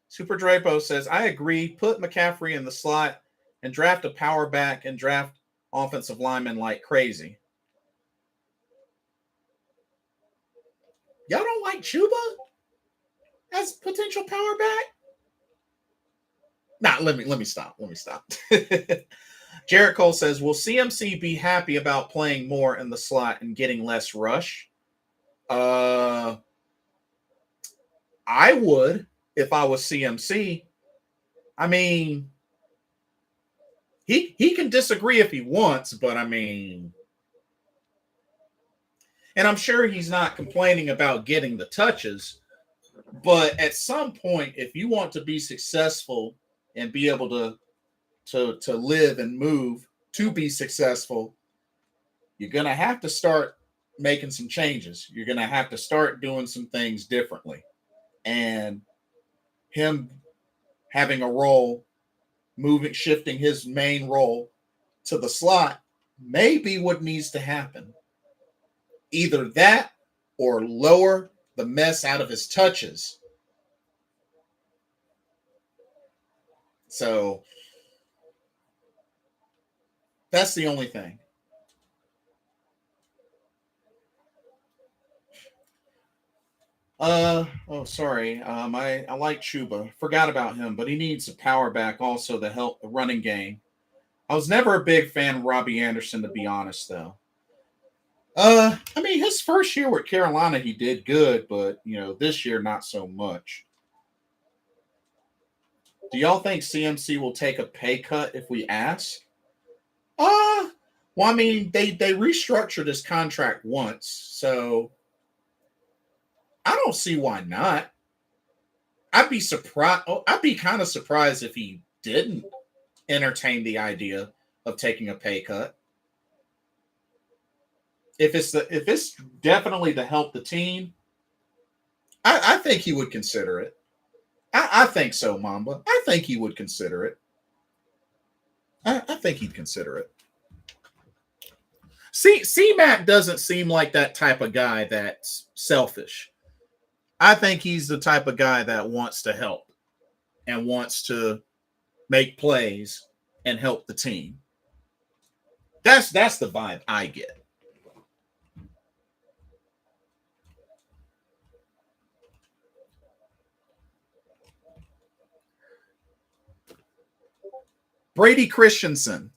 [SPEAKER 1] Super Drapo says, I agree. Put McCaffrey in the slot and draft a power back and draft offensive linemen like crazy. Y'all don't like Chuba as potential power back? Nah, let me stop. Jarrett Cole says, will CMC be happy about playing more in the slot and getting less rush? I would. If I was CMC, I mean, he can disagree if he wants, but I mean, and I'm sure he's not complaining about getting the touches, but at some point, if you want to be successful and be able to live and move to be successful, you're going to have to start making some changes. You're going to have to start doing some things differently. And him having a role, shifting his main role to the slot may be what needs to happen. Either that or lower the mess out of his touches. So that's the only thing. Sorry. I like Chuba. Forgot about him, but he needs a power back also to help the running game. I was never a big fan of Robbie Anderson, to be honest, though. I mean, his first year with Carolina, he did good, but this year not so much. Do y'all think CMC will take a pay cut if we ask? Well, I mean, they restructured his contract once, so I don't see why not. I'd be surprised. I'd be kind of surprised if he didn't entertain the idea of taking a pay cut. If it's definitely to help the team, I think he would consider it. I think so, Mamba. I think he would consider it. I think he'd consider it. C-Mac doesn't seem like that type of guy that's selfish. I think he's the type of guy that wants to help and wants to make plays and help the team. That's the vibe I get. Brady Christensen.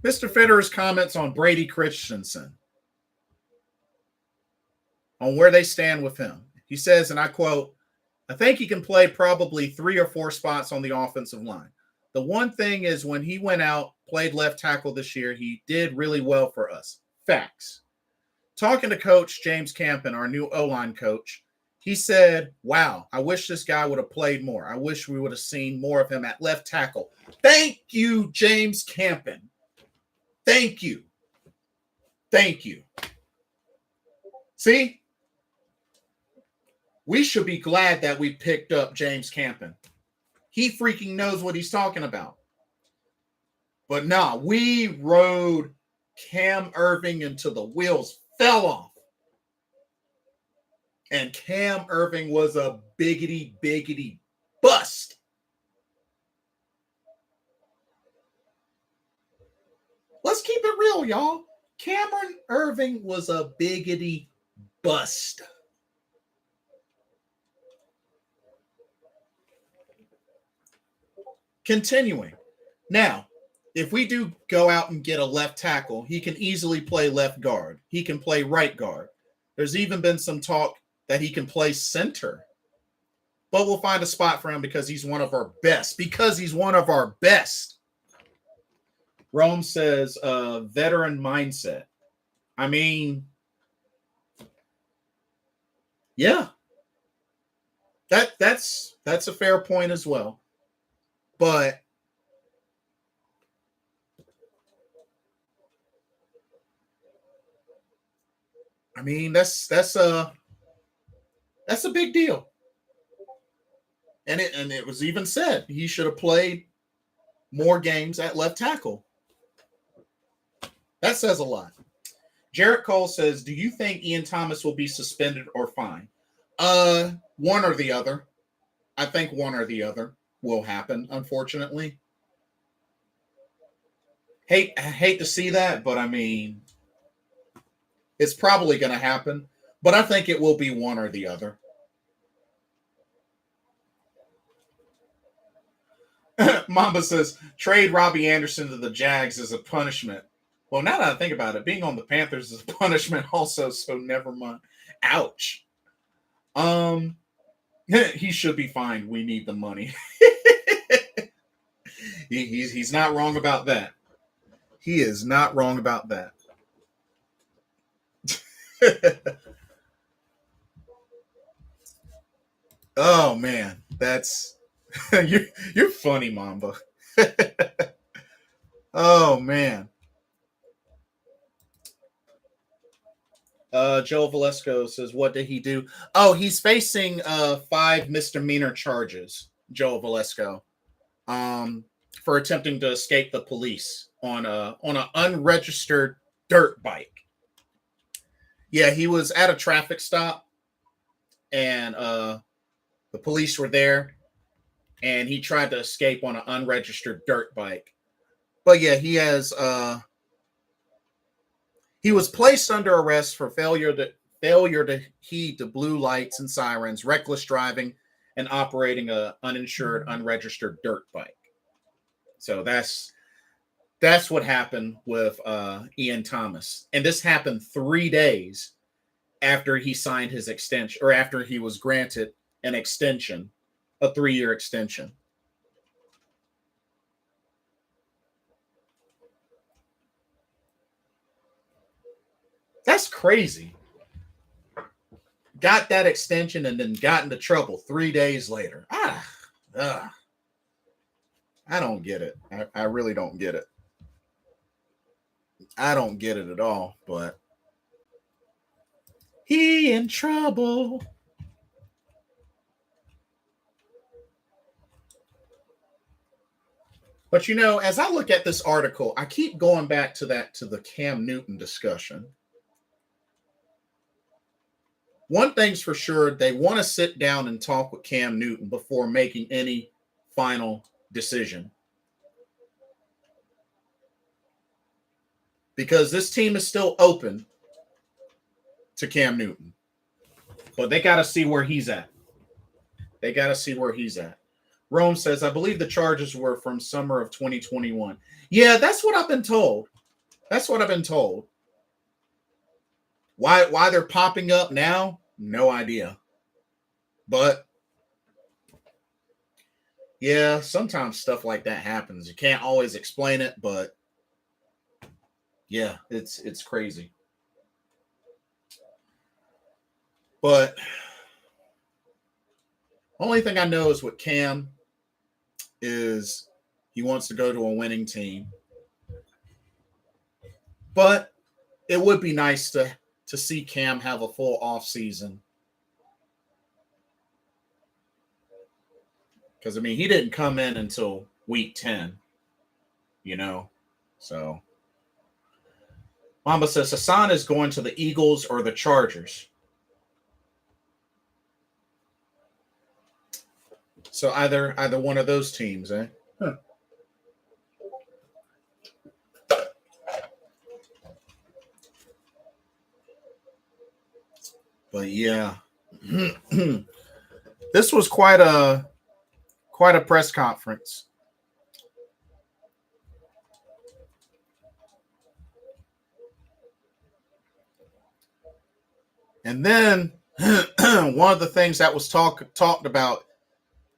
[SPEAKER 1] Mr. Fitterer's comments on Brady Christensen, on where they stand with him. He says, and I quote, I think he can play probably 3 or 4 spots on the offensive line. The one thing is when he went out, played left tackle this year, he did really well for us. Facts. Talking to Coach James Campen, our new O-line coach, he said, wow, I wish this guy would have played more. I wish we would have seen more of him at left tackle. Thank you, James Campen. Thank you. Thank you. See? We should be glad that we picked up James Campen. He freaking knows what he's talking about. But nah, we rode Cam Irving until the wheels fell off. And Cam Irving was a biggity bust. Let's keep it real, y'all. Cameron Irving was a biggity bust. Continuing. Now, if we do go out and get a left tackle, he can easily play left guard. He can play right guard. There's even been some talk that he can play center. But we'll find a spot for him because he's one of our best. Rome says veteran mindset. I mean, yeah. That's a fair point as well. But I mean, that's a big deal. And it was even said he should have played more games at left tackle. That says a lot. Jarrett Cole says, do you think Ian Thomas will be suspended or fined? One or the other. I think one or the other will happen, unfortunately. I hate to see that, but I mean, it's probably going to happen. But I think it will be one or the other. Mamba says, trade Robbie Anderson to the Jags as a punishment. Well, now that I think about it, being on the Panthers is a punishment also, so never mind. Ouch. He should be fine. We need the money. He's not wrong about that. He is not wrong about that. Oh man, that's you're funny, Mamba. Oh man. Joe Velasco says, what did he do? Oh, he's facing 5 misdemeanor charges, Joe Velasco. For attempting to escape the police on an unregistered dirt bike. Yeah, he was at a traffic stop and the police were there and he tried to escape on an unregistered dirt bike. But yeah, he was placed under arrest for failure to heed the blue lights and sirens, reckless driving, and operating a uninsured, unregistered dirt bike. So that's what happened with Ian Thomas. And this happened 3 days after he signed his extension, or after he was granted an extension, a 3-year extension. That's crazy. Got that extension and then got into trouble 3 days later. I don't get it. I really don't get it. I don't get it at all, but he in trouble. But as I look at this article, I keep going back to the Cam Newton discussion. One thing's for sure, they want to sit down and talk with Cam Newton before making any final decision. Because this team is still open to Cam Newton. But they got to see where he's at. Rome says, I believe the charges were from summer of 2021. Yeah, that's what I've been told. Why they're popping up now? No idea. But yeah, sometimes stuff like that happens. You can't always explain it, but yeah, it's crazy. But only thing I know is with Cam is he wants to go to a winning team. But it would be nice to see Cam have a full off season. Because, he didn't come in until week 10, So, Mamba says Hassan is going to the Eagles or the Chargers. So either one of those teams, eh? Huh. But yeah, this was quite a press conference. And then one of the things that was talked about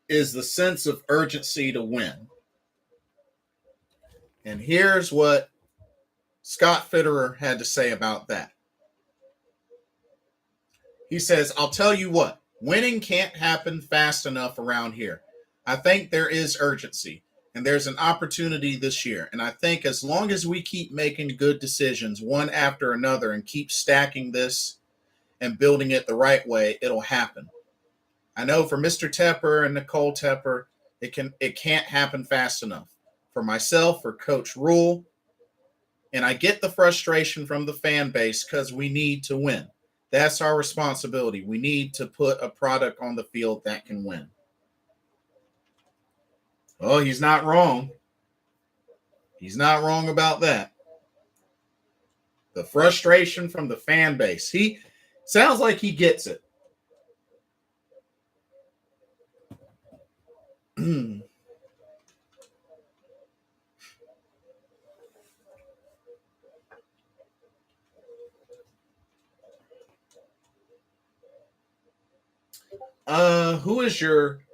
[SPEAKER 1] is the sense of urgency to win. And here's what Scott Fitterer had to say about that. He says, I'll tell you what, winning can't happen fast enough around here. I think there is urgency, and there's an opportunity this year. And I think as long as we keep making good decisions one after another and keep stacking this and building it the right way, it'll happen. I know for Mr. Tepper and Nicole Tepper, it can't happen fast enough. For myself, for Coach Rule, and I get the frustration from the fan base because we need to win. That's our responsibility. We need to put a product on the field that can win. Oh, he's not wrong. He's not wrong about that. The frustration from the fan base. He sounds like he gets it.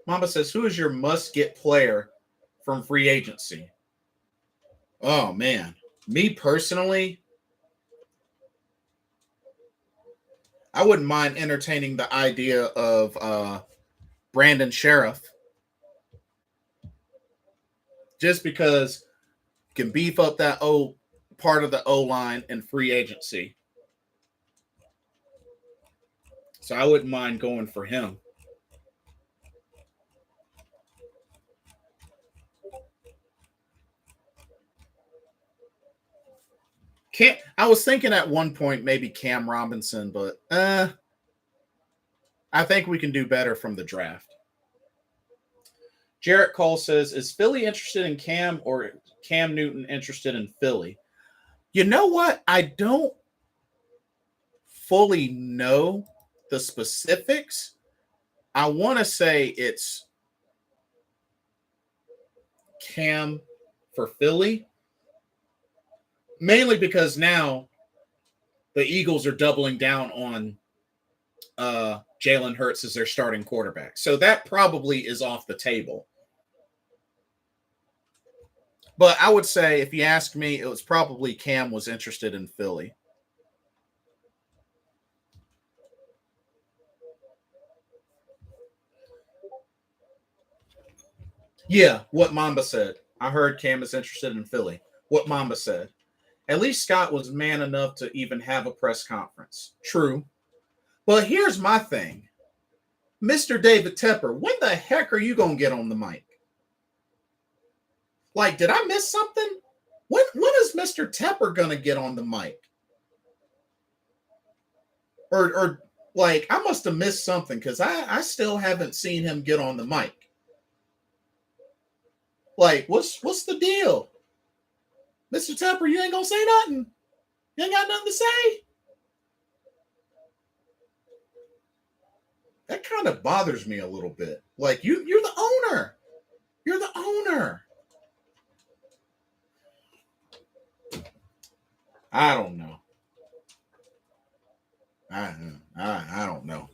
[SPEAKER 1] Mama says, who is your must get player from free agency? Oh man, me personally, I wouldn't mind entertaining the idea of Brandon Sheriff. just because you can beef up that part of the O-line and free agency. So I wouldn't mind going for him. I was thinking at one point maybe Cam Robinson, but I think we can do better from the draft. Jarrett Cole says, is Philly interested in Cam or Cam Newton interested in Philly? You know what? I don't fully know the specifics. I want to say it's Cam for Philly, mainly because now the Eagles are doubling down on Jalen Hurts as their starting quarterback. So that probably is off the table. But I would say, if you ask me, it was probably Cam was interested in Philly. Yeah, what Mamba said. I heard Cam is interested in Philly. What Mamba said. At least Scott was man enough to even have a press conference. True. But here's my thing. Mr. David Tepper, when the heck are you going to get on the mic? Like, did I miss something? When is Mr. Tepper going to get on the mic? Or like, I must have missed something because I still haven't seen him get on the mic. Like, what's the deal? Mr. Tepper, you ain't going to say nothing. You ain't got nothing to say. That kind of bothers me a little bit. Like, you're the owner. You're the owner. I don't know. I don't know.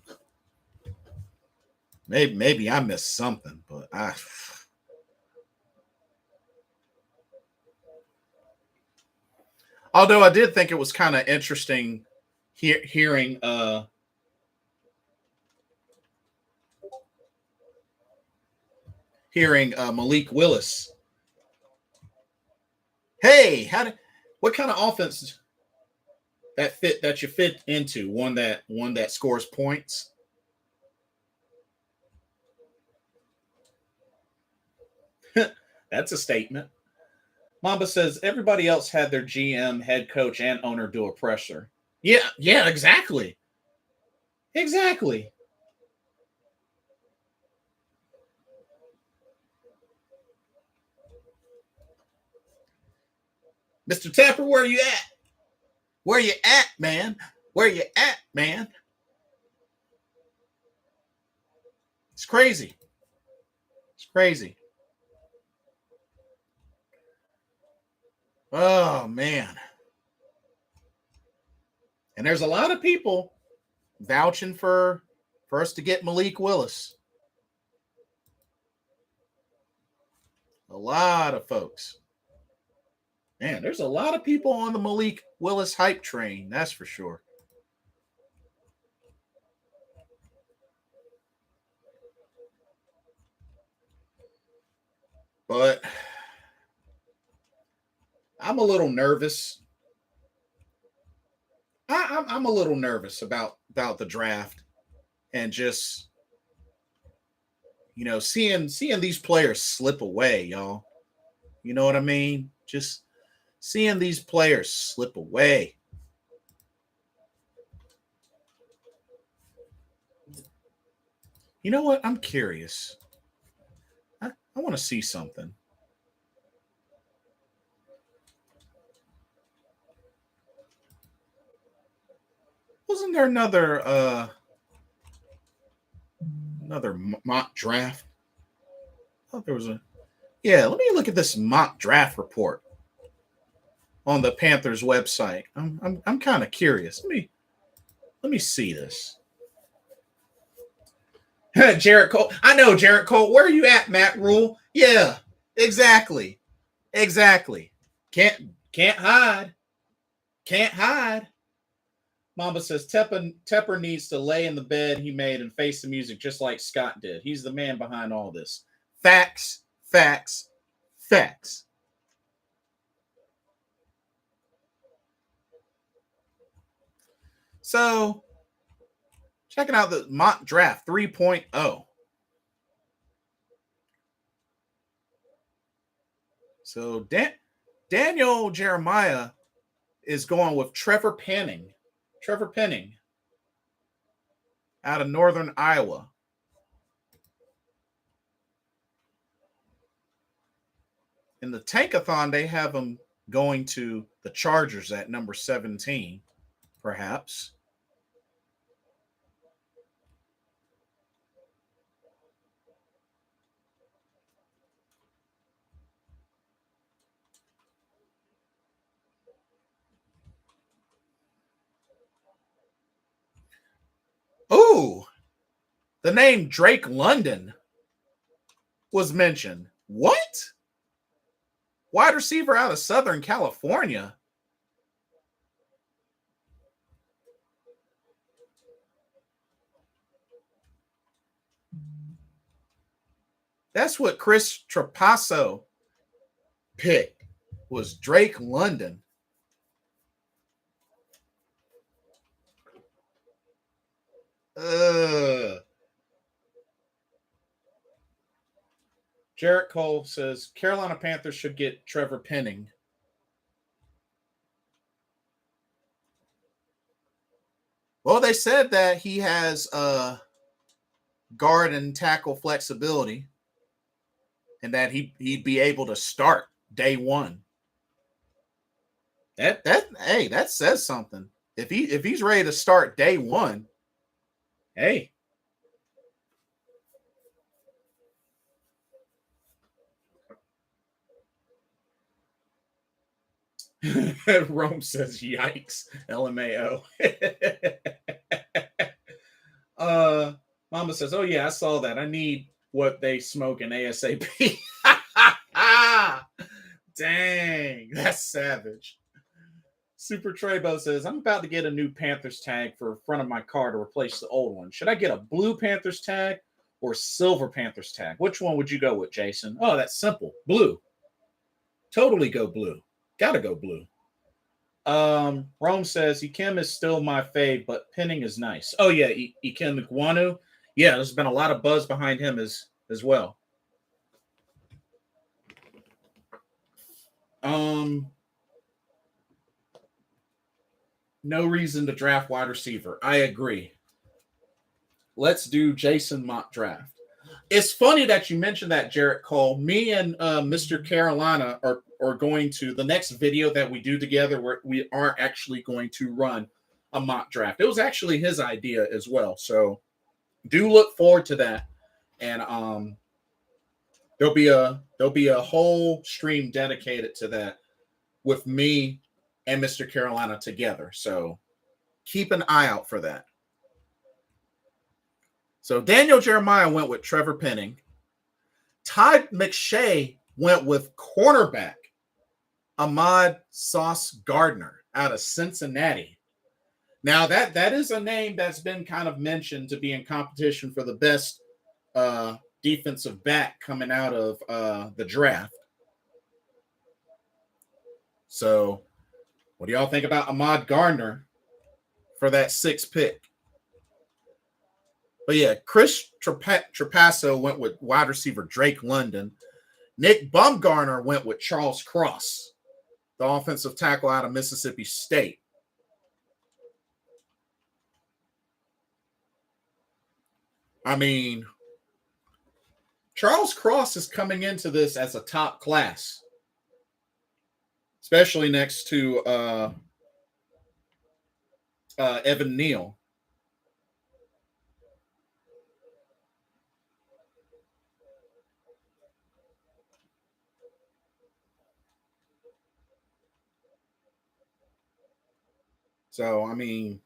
[SPEAKER 1] Maybe I missed something, but although I did think it was kind of interesting hearing Malik Willis. Hey, what kind of offense that you fit into? One that scores points. That's a statement. Mamba says everybody else had their GM, head coach, and owner do a presser. Yeah, exactly. Exactly. Mr. Tapper, where you at? Where you at, man? Where you at, man? It's crazy. It's crazy. Oh, man. And there's a lot of people vouching for us to get Malik Willis. A lot of folks. Man, there's a lot of people on the Malik Willis hype train, that's for sure. But I'm a little nervous. I'm a little nervous about the draft and just seeing these players slip away, y'all. You know what I mean? Just seeing these players slip away. You know what? I'm curious. I want to see something. Wasn't there another mock draft? I thought there was a. Yeah, let me look at this mock draft report on the Panthers website. I'm kind of curious. Let me see this. Jarrett Cole. I know Jarrett Cole. Where are you at, Matt Rule? Yeah, exactly. Can't hide. Can't hide. Mamba says Tepper needs to lay in the bed he made and face the music just like Scott did. He's the man behind all this. Facts. Facts. So, checking out the mock draft 3.0. So, Daniel Jeremiah is going with Trevor Penning. Trevor Penning out of Northern Iowa. In the Tankathon, they have him going to the Chargers at number 17, perhaps. Ooh, the name Drake London was mentioned. What? Wide receiver out of Southern California. That's what Chris Trapasso picked, was Drake London. Jarrett Cole says Carolina Panthers should get Trevor Penning. Well, they said that he has guard and tackle flexibility, and that he'd be able to start day one. That says something. If he's ready to start day one, hey. Rome says yikes. LMAO. Mama says, oh yeah, I saw that. I need what they smoke in ASAP. Dang, that's savage. Super Trebo says, I'm about to get a new Panthers tag for front of my car to replace the old one. Should I get a blue Panthers tag or silver Panthers tag? Which one would you go with, Jason? Oh, that's simple. Blue. Totally go blue. Gotta go blue. Rome says, Ikem is still my fave, but Penning is nice. Oh, yeah, Ikem Iguanu. Yeah, there's been a lot of buzz behind him as well. No reason to draft wide receiver. I agree. Let's do Jason mock draft. It's funny that you mentioned that, Jarrett Cole. Me and Mr. Carolina are going to, the next video that we do together, where we are actually going to run a mock draft. It was actually his idea as well. So do look forward to that. And there'll be a whole stream dedicated to that with me and Mr. Carolina together. So keep an eye out for that. So Daniel Jeremiah went with Trevor Penning. Todd McShay went with cornerback Ahmad Sauce Gardner out of Cincinnati. Now that is a name that's been kind of mentioned to be in competition for the best defensive back coming out of the draft. So what do y'all think about Ahmad Gardner for that 6th pick? But yeah, Chris Trapasso went with wide receiver Drake London. Nick Baumgartner went with Charles Cross, the offensive tackle out of Mississippi State. I mean, Charles Cross is coming into this as a top class, especially next to Evan Neal. So, I mean,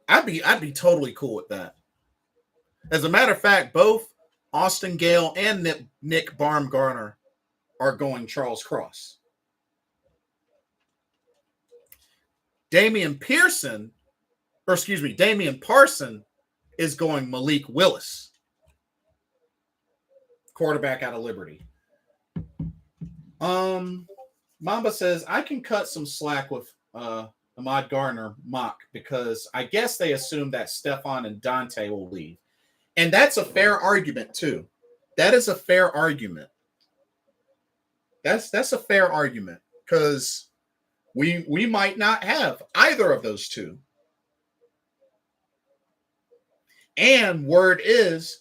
[SPEAKER 1] I'd be totally cool with that. As a matter of fact, both Austin Gale and Nick Baumgartner are going Charles Cross. Damian Parson is going Malik Willis. quarterback out of Liberty. Mamba says, I can cut some slack with Ahmad Garner mock because I guess they assume that Stefan and Dante will leave. And that's a fair argument, too. That is a fair argument. That's a fair argument because we might not have either of those two. And word is,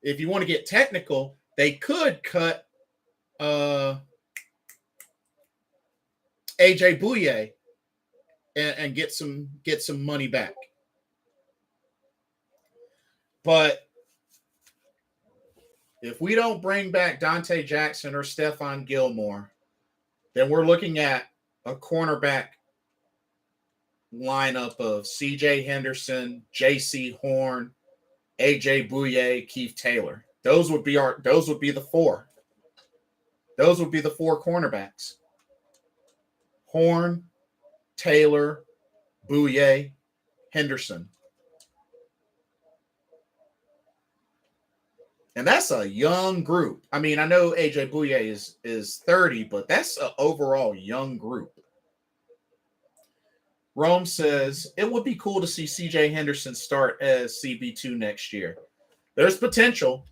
[SPEAKER 1] if you want to get technical, they could cut AJ Bouye and get some money back. But if we don't bring back Dante Jackson or Stephon Gilmore, then we're looking at a cornerback lineup of CJ Henderson, JC Horn, AJ Bouye, Keith Taylor. Those would be the four. Those would be the four cornerbacks. Horn, Taylor, Bouye, Henderson. And that's a young group. I mean, I know AJ Bouye is 30, but that's an overall young group. Rome says, it would be cool to see CJ Henderson start as CB2 next year. There's potential.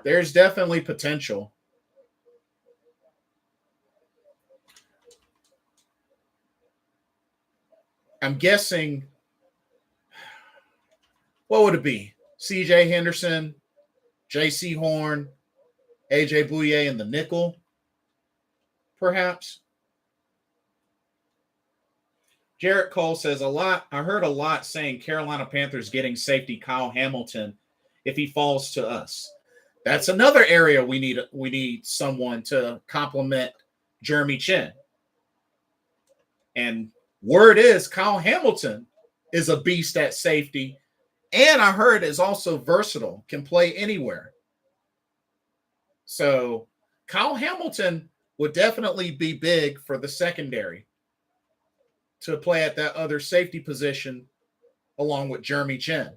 [SPEAKER 1] There's definitely potential. I'm guessing, what would it be? CJ Henderson, JC Horn, AJ Bouye in the nickel, perhaps. Jarrett Cole says, I heard a lot saying Carolina Panthers getting safety Kyle Hamilton if he falls to us. That's another area we need someone to complement Jeremy Chin. And word is Kyle Hamilton is a beast at safety. And I heard is also versatile, can play anywhere. So Kyle Hamilton would definitely be big for the secondary to play at that other safety position along with Jeremy Chin.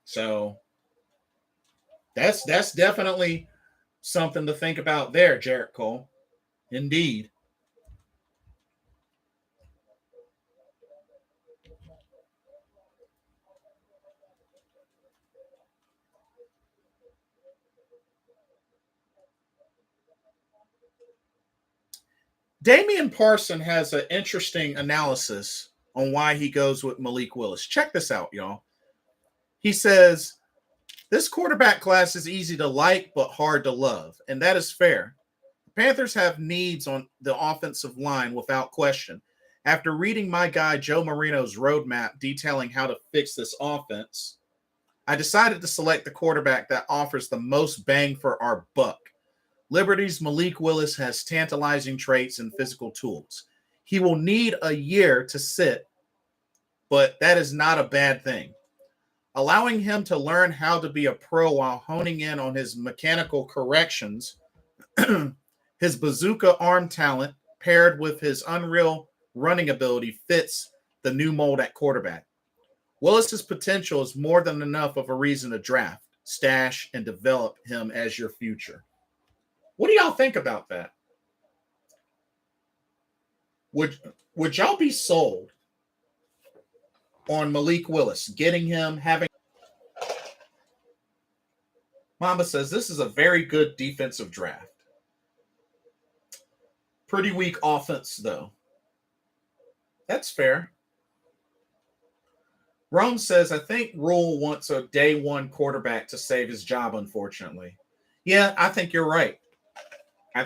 [SPEAKER 1] So that's definitely something to think about there, Jarrett Cole. Indeed. Damian Parson has an interesting analysis on why he goes with Malik Willis. Check this out, y'all. He says, this quarterback class is easy to like, but hard to love. And that is fair. The Panthers have needs on the offensive line without question. After reading my guy Joe Marino's roadmap detailing how to fix this offense, I decided to select the quarterback that offers the most bang for our buck. Liberty's Malik Willis has tantalizing traits and physical tools. He will need a year to sit, but that is not a bad thing. Allowing him to learn how to be a pro while honing in on his mechanical corrections, his bazooka arm talent paired with his unreal running ability fits the new mold at quarterback. Willis's potential is more than enough of a reason to draft, stash, and develop him as your future. What do y'all think about that? Would y'all be sold on Malik Willis, getting him, having... Mamba says, this is a very good defensive draft. Pretty weak offense, though. That's fair. Rome says, I think Rule wants a day one quarterback to save his job, unfortunately. Yeah, I think you're right. I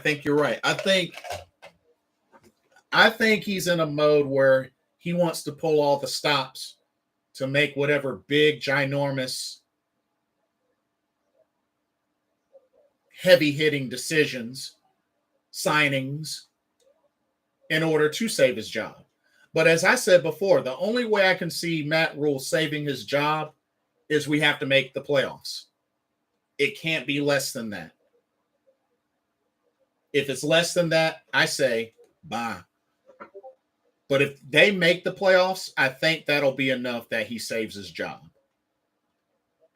[SPEAKER 1] think he's in a mode where he wants to pull all the stops to make whatever big, ginormous, heavy-hitting decisions, signings, in order to save his job. But as I said before, the only way I can see Matt Rule saving his job is we have to make the playoffs. It can't be less than that. If it's less than that, I say bye. But if they make the playoffs, I think that'll be enough that he saves his job.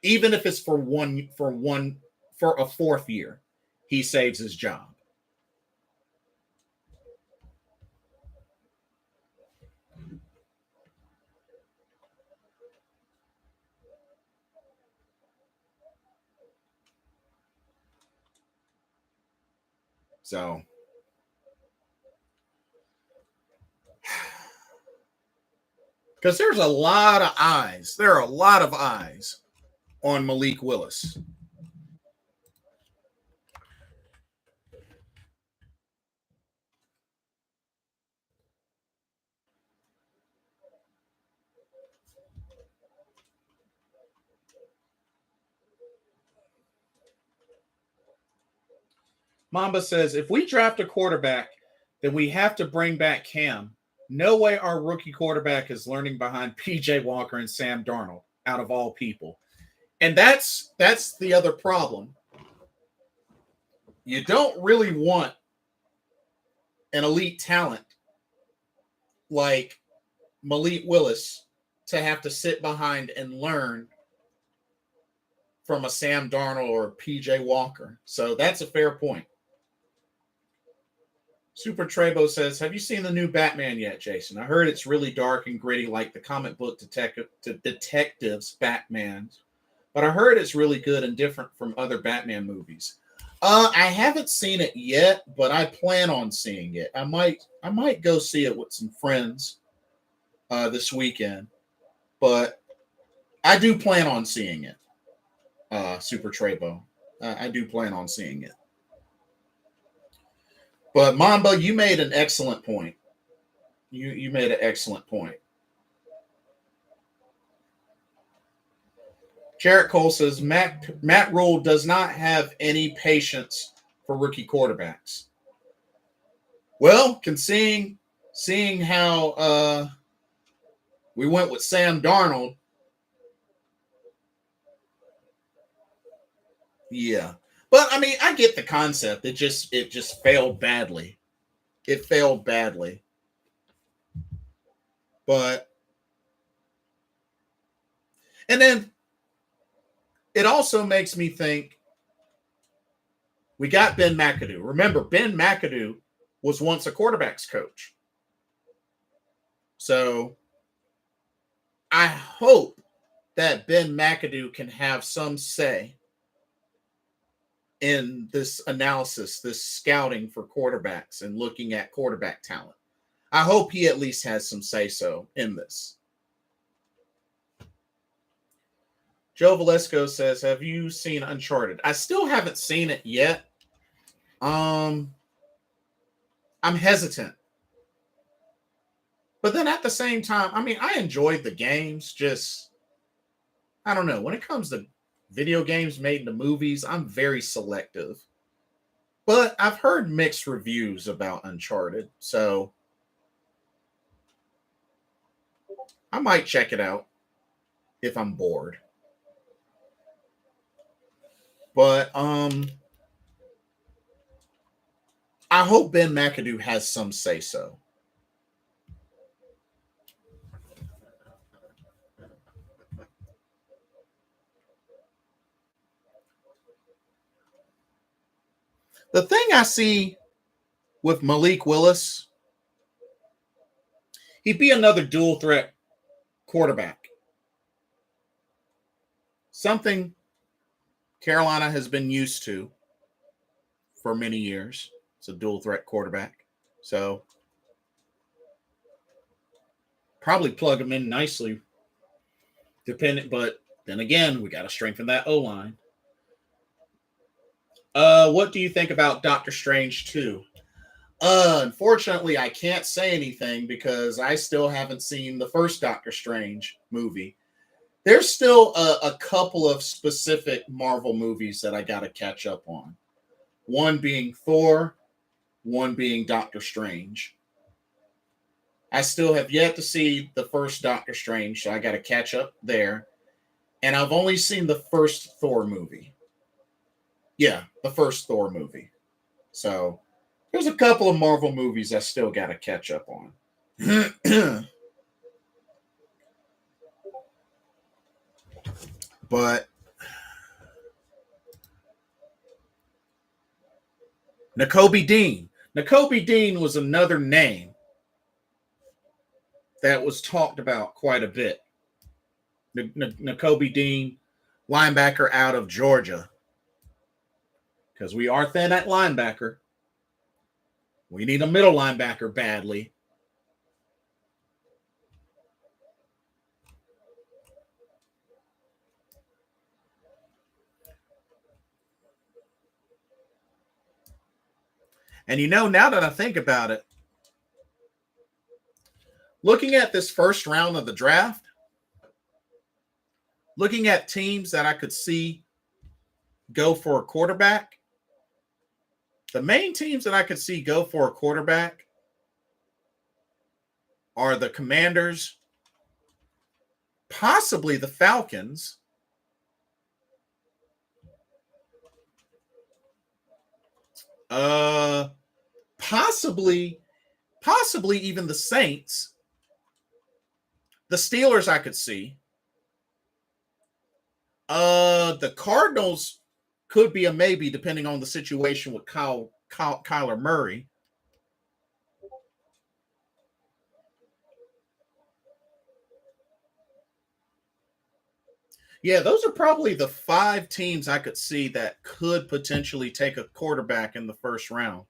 [SPEAKER 1] Even if it's for a fourth year, he saves his job. So, because there's a lot of eyes. There are a lot of eyes on Malik Willis. Mamba says, if we draft a quarterback, then we have to bring back Cam. No way our rookie quarterback is learning behind PJ Walker and Sam Darnold, out of all people. And that's the other problem. You don't really want an elite talent like Malik Willis to have to sit behind and learn from a Sam Darnold or PJ Walker. So that's a fair point. Super Trebo says, have you seen the new Batman yet, Jason? I heard it's really dark and gritty like the comic book detectives Batman, but I heard it's really good and different from other Batman movies. I haven't seen it yet, but I plan on seeing it. I might go see it with some friends this weekend, but I do plan on seeing it. Super Trebo, I do plan on seeing it. But Mamba, you made an excellent point. You made an excellent point. Jarrett Cole says Matt Rule does not have any patience for rookie quarterbacks. Well, seeing how we went with Sam Darnold, yeah. But I mean, I get the concept. It just failed badly. It failed badly. But and then it also makes me think we got Ben McAdoo. Remember, Ben McAdoo was once a quarterback's coach. So I hope that Ben McAdoo can have some say in this analysis, this scouting for quarterbacks and looking at quarterback talent. I hope he at least has some say-so in this. Joe Valesco says, have you seen Uncharted? I still haven't seen it yet. I'm hesitant. But then at the same time, I mean, I enjoyed the games. Just, I don't know. When it comes to video games made into movies, I'm very selective. But I've heard mixed reviews about Uncharted, so I might check it out if I'm bored. But I hope Ben McAdoo has some say-so. The thing I see with Malik Willis, he'd be another dual threat quarterback. Something Carolina has been used to for many years. It's a dual threat quarterback. So probably plug him in nicely. But then again, we got to strengthen that O-line. What do you think about Doctor Strange 2? Unfortunately, I can't say anything because I still haven't seen the first Doctor Strange movie. There's still a couple of specific Marvel movies that I got to catch up on. One being Thor, one being Doctor Strange. I still have yet to see the first Doctor Strange, so I got to catch up there. And I've only seen the first Thor movie. Yeah, the first Thor movie. So there's a couple of Marvel movies I still got to catch up on. But Nakobe Dean. Nakobe Dean was another name that was talked about quite a bit. Nakobe Dean, linebacker out of Georgia. Because we are thin at linebacker. We need a middle linebacker badly. And now that I think about it, looking at this first round of the draft, looking at teams that I could see go for a quarterback, the main teams that I could see go for a quarterback are the Commanders, possibly the Falcons, possibly even the Saints. The Steelers I could see. The Cardinals could be a maybe depending on the situation with Kyler Murray. Yeah, those are probably the 5 teams I could see that could potentially take a quarterback in the first round.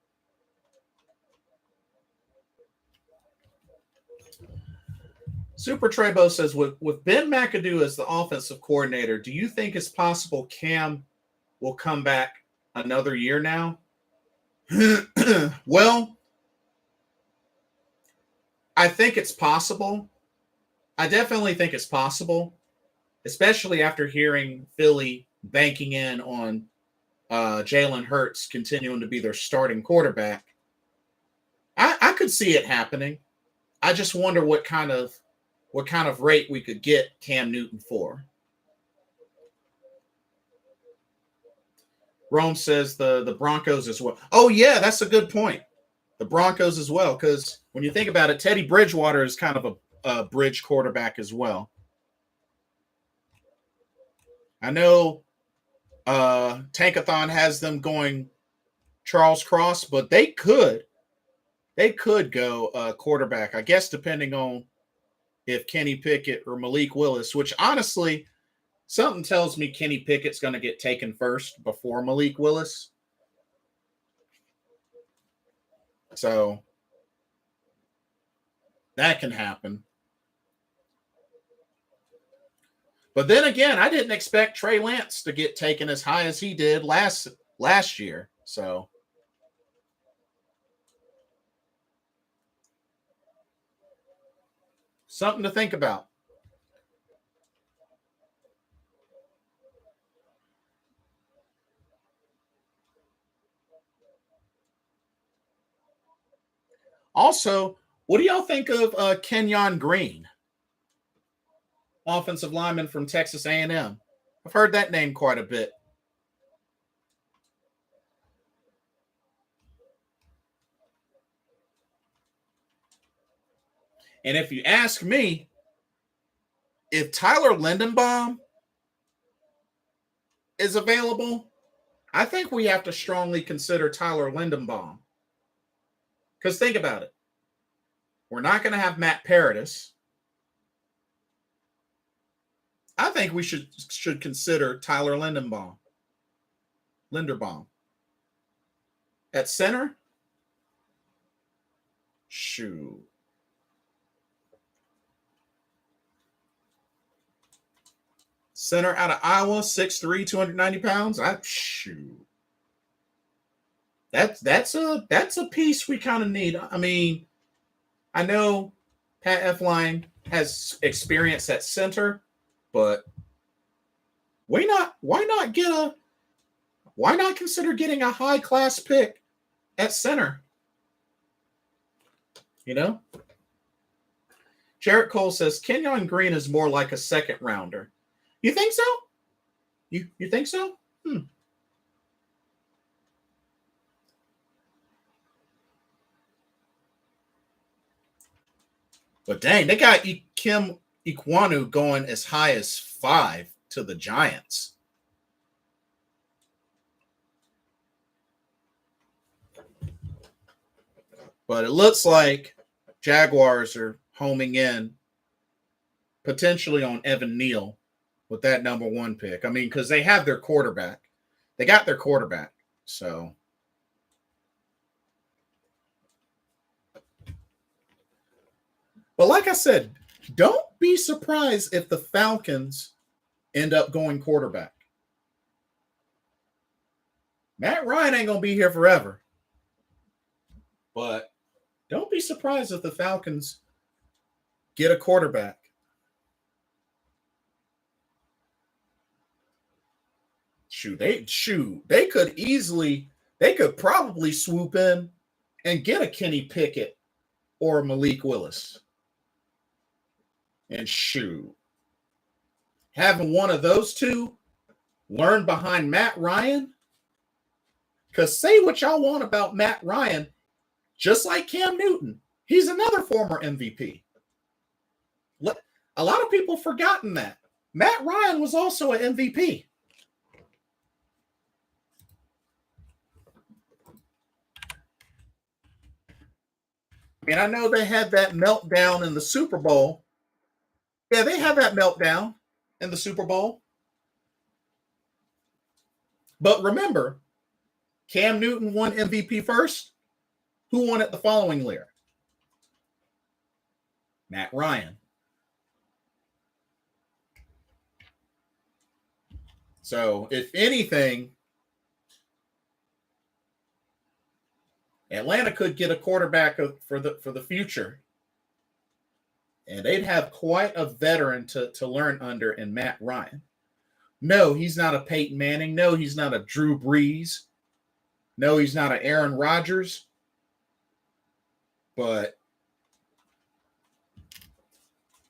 [SPEAKER 1] Super Trebo says, with Ben McAdoo as the offensive coordinator, do you think it's possible Cam will come back another year now? Well, I think it's possible. I definitely think it's possible, especially after hearing Philly banking in on Jalen Hurts continuing to be their starting quarterback. I could see it happening. I just wonder what kind of rate we could get Cam Newton for. Rome says the Broncos as well. Oh, yeah, that's a good point. The Broncos as well, because when you think about it, Teddy Bridgewater is kind of a bridge quarterback as well. I know Tankathon has them going Charles Cross, but they could go quarterback, I guess, depending on if Kenny Pickett or Malik Willis, which honestly, something tells me Kenny Pickett's going to get taken first before Malik Willis. So that can happen. But then again, I didn't expect Trey Lance to get taken as high as he did last year. So something to think about. Also, what do y'all think of Kenyon Green, offensive lineman from Texas A&M? I've heard that name quite a bit. And if you ask me, if Tyler Lindenbaum is available, I think we have to strongly consider Tyler Lindenbaum. Because think about it. We're not going to have Matt Paradis. I think we should consider Tyler Linderbaum. At center? Shoot. Center out of Iowa, 6'3", 290 pounds. Shoot. That's a piece we kind of need. I mean, I know Pat Elflein has experience at center, but why not consider getting a high class pick at center? You know? Jarrett Cole says Kenyon Green is more like a second rounder. You think so? You think so? But dang, they got Kim Ikwanu going as high as 5 to the Giants. But it looks like Jaguars are homing in potentially on Evan Neal with that number 1 pick. I mean, because they have their quarterback. They got their quarterback. So, but like I said, don't be surprised if the Falcons end up going quarterback. Matt Ryan ain't going to be here forever. But don't be surprised if the Falcons get a quarterback. They could probably swoop in and get a Kenny Pickett or Malik Willis. And having one of those two learn behind Matt Ryan, because say what y'all want about Matt Ryan, just like Cam Newton, he's another former MVP. A lot of people forgotten that. Matt Ryan was also an MVP. I mean, I know they had that meltdown in the Super Bowl. Yeah, they had that meltdown in the Super Bowl. But remember, Cam Newton won MVP first. Who won it the following year? Matt Ryan. So, if anything, Atlanta could get a quarterback for the future. And they'd have quite a veteran to learn under in Matt Ryan. No, he's not a Peyton Manning. No, he's not a Drew Brees. No, he's not an Aaron Rodgers. But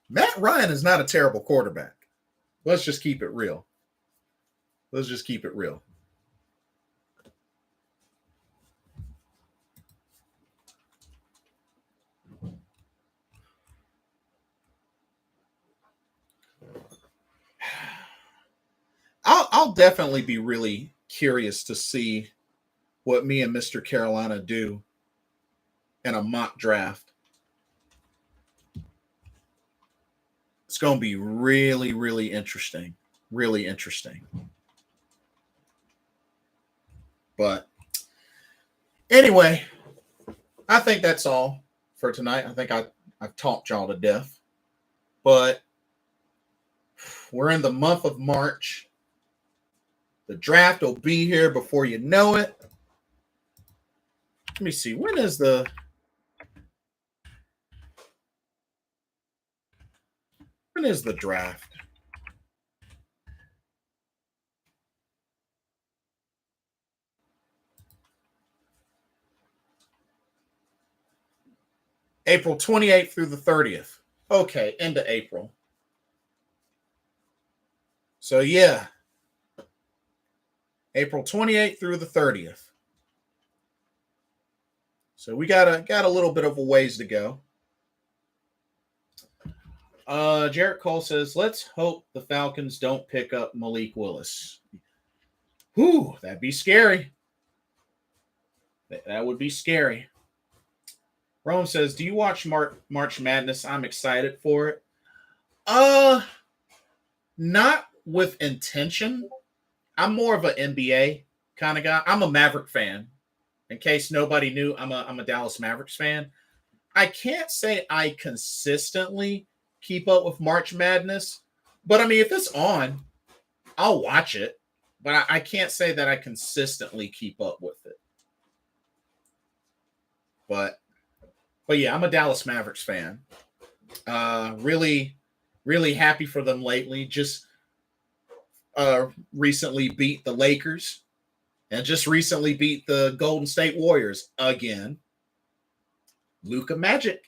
[SPEAKER 1] Matt Ryan is not a terrible quarterback. Let's just keep it real. I'll definitely be really curious to see what me and Mr. Carolina do in a mock draft. It's going to be really, really interesting. Really interesting. But anyway, I think that's all for tonight. I think I've talked y'all to death. But we're in the month of March. The draft will be here before you know it. Let me see. When is the draft? April 28th through the 30th. Okay, into April. So yeah. April 28th through the 30th. So we got a little bit of a ways to go. Jarrett Cole says, let's hope the Falcons don't pick up Malik Willis. Whew, that'd be scary. That would be scary. Rome says, do you watch March Madness? I'm excited for it. Not with intention. I'm more of an NBA kind of guy. I'm a Maverick fan. In case nobody knew, I'm a Dallas Mavericks fan. I can't say I consistently keep up with March Madness, but I mean, if it's on, I'll watch it. But I can't say that I consistently keep up with it. But yeah, I'm a Dallas Mavericks fan. Really, really happy for them lately. Just recently beat the Lakers and just recently beat the Golden State Warriors again. Luka Magic.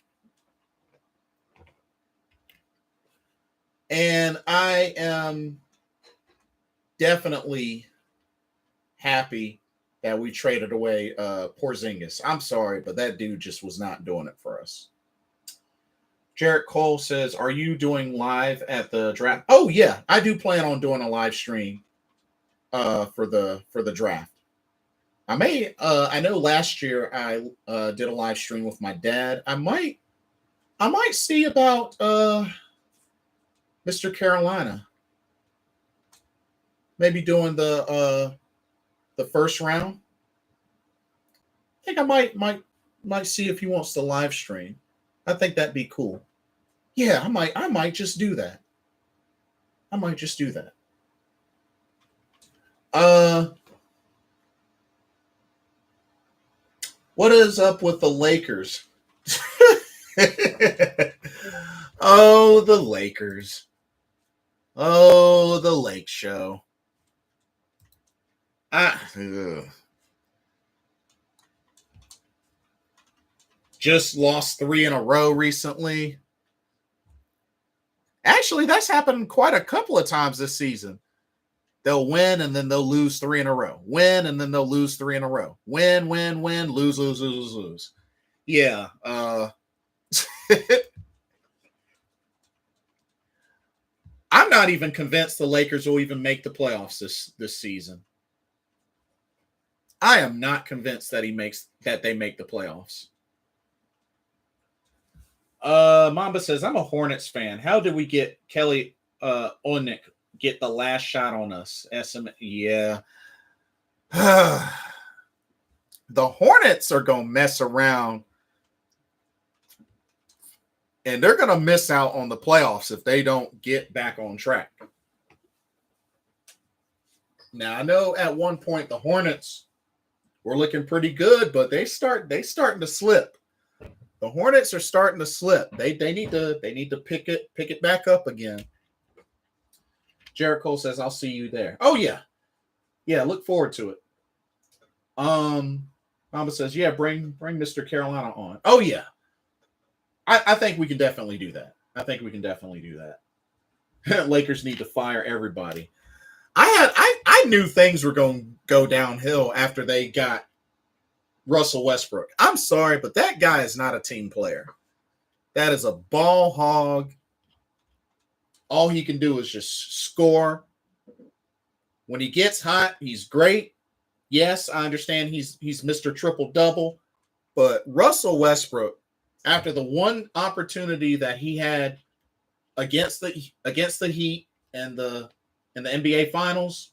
[SPEAKER 1] And I am definitely happy that we traded away Porzingis. I'm sorry, but that dude just was not doing it for us. Jarrett Cole says, are you doing live at the draft? Oh, yeah. I do plan on doing a live stream for the draft. I know last year I did a live stream with my dad. I might see about Mr. Carolina. Maybe doing the first round. I think I might see if he wants to live stream. I think that'd be cool. Yeah, I might just do that. I might just do that. What is up with the Lakers? Oh, the Lakers. Oh, the Lake Show. Just lost 3 in a row recently. Actually, that's happened quite a couple of times this season. They'll win and then they'll lose 3 in a row. Win and then they'll lose 3 in a row. Win, lose, lose, lose, lose. Yeah. I'm not even convinced the Lakers will even make the playoffs this season. I am not convinced that they make the playoffs. Mamba says, I'm a Hornets fan. How did we get Kelly Olynyk get the last shot on us? Yeah. The Hornets are going to mess around, and they're going to miss out on the playoffs if they don't get back on track. Now, I know at one point the Hornets were looking pretty good, but they starting to slip. The Hornets are starting to slip. They need to pick it back up again. Jared Cole says, I'll see you there. Oh yeah. Yeah, look forward to it. Mama says, yeah, bring Mr. Carolina on. Oh yeah. I think we can definitely do that. Lakers need to fire everybody. I knew things were going to go downhill after they got Russell Westbrook. I'm sorry, but that guy is not a team player. That is a ball hog. All he can do is just score. When he gets hot, he's great. Yes, I understand he's Mr. Triple-Double, but Russell Westbrook, after the one opportunity that he had against the Heat and the NBA Finals,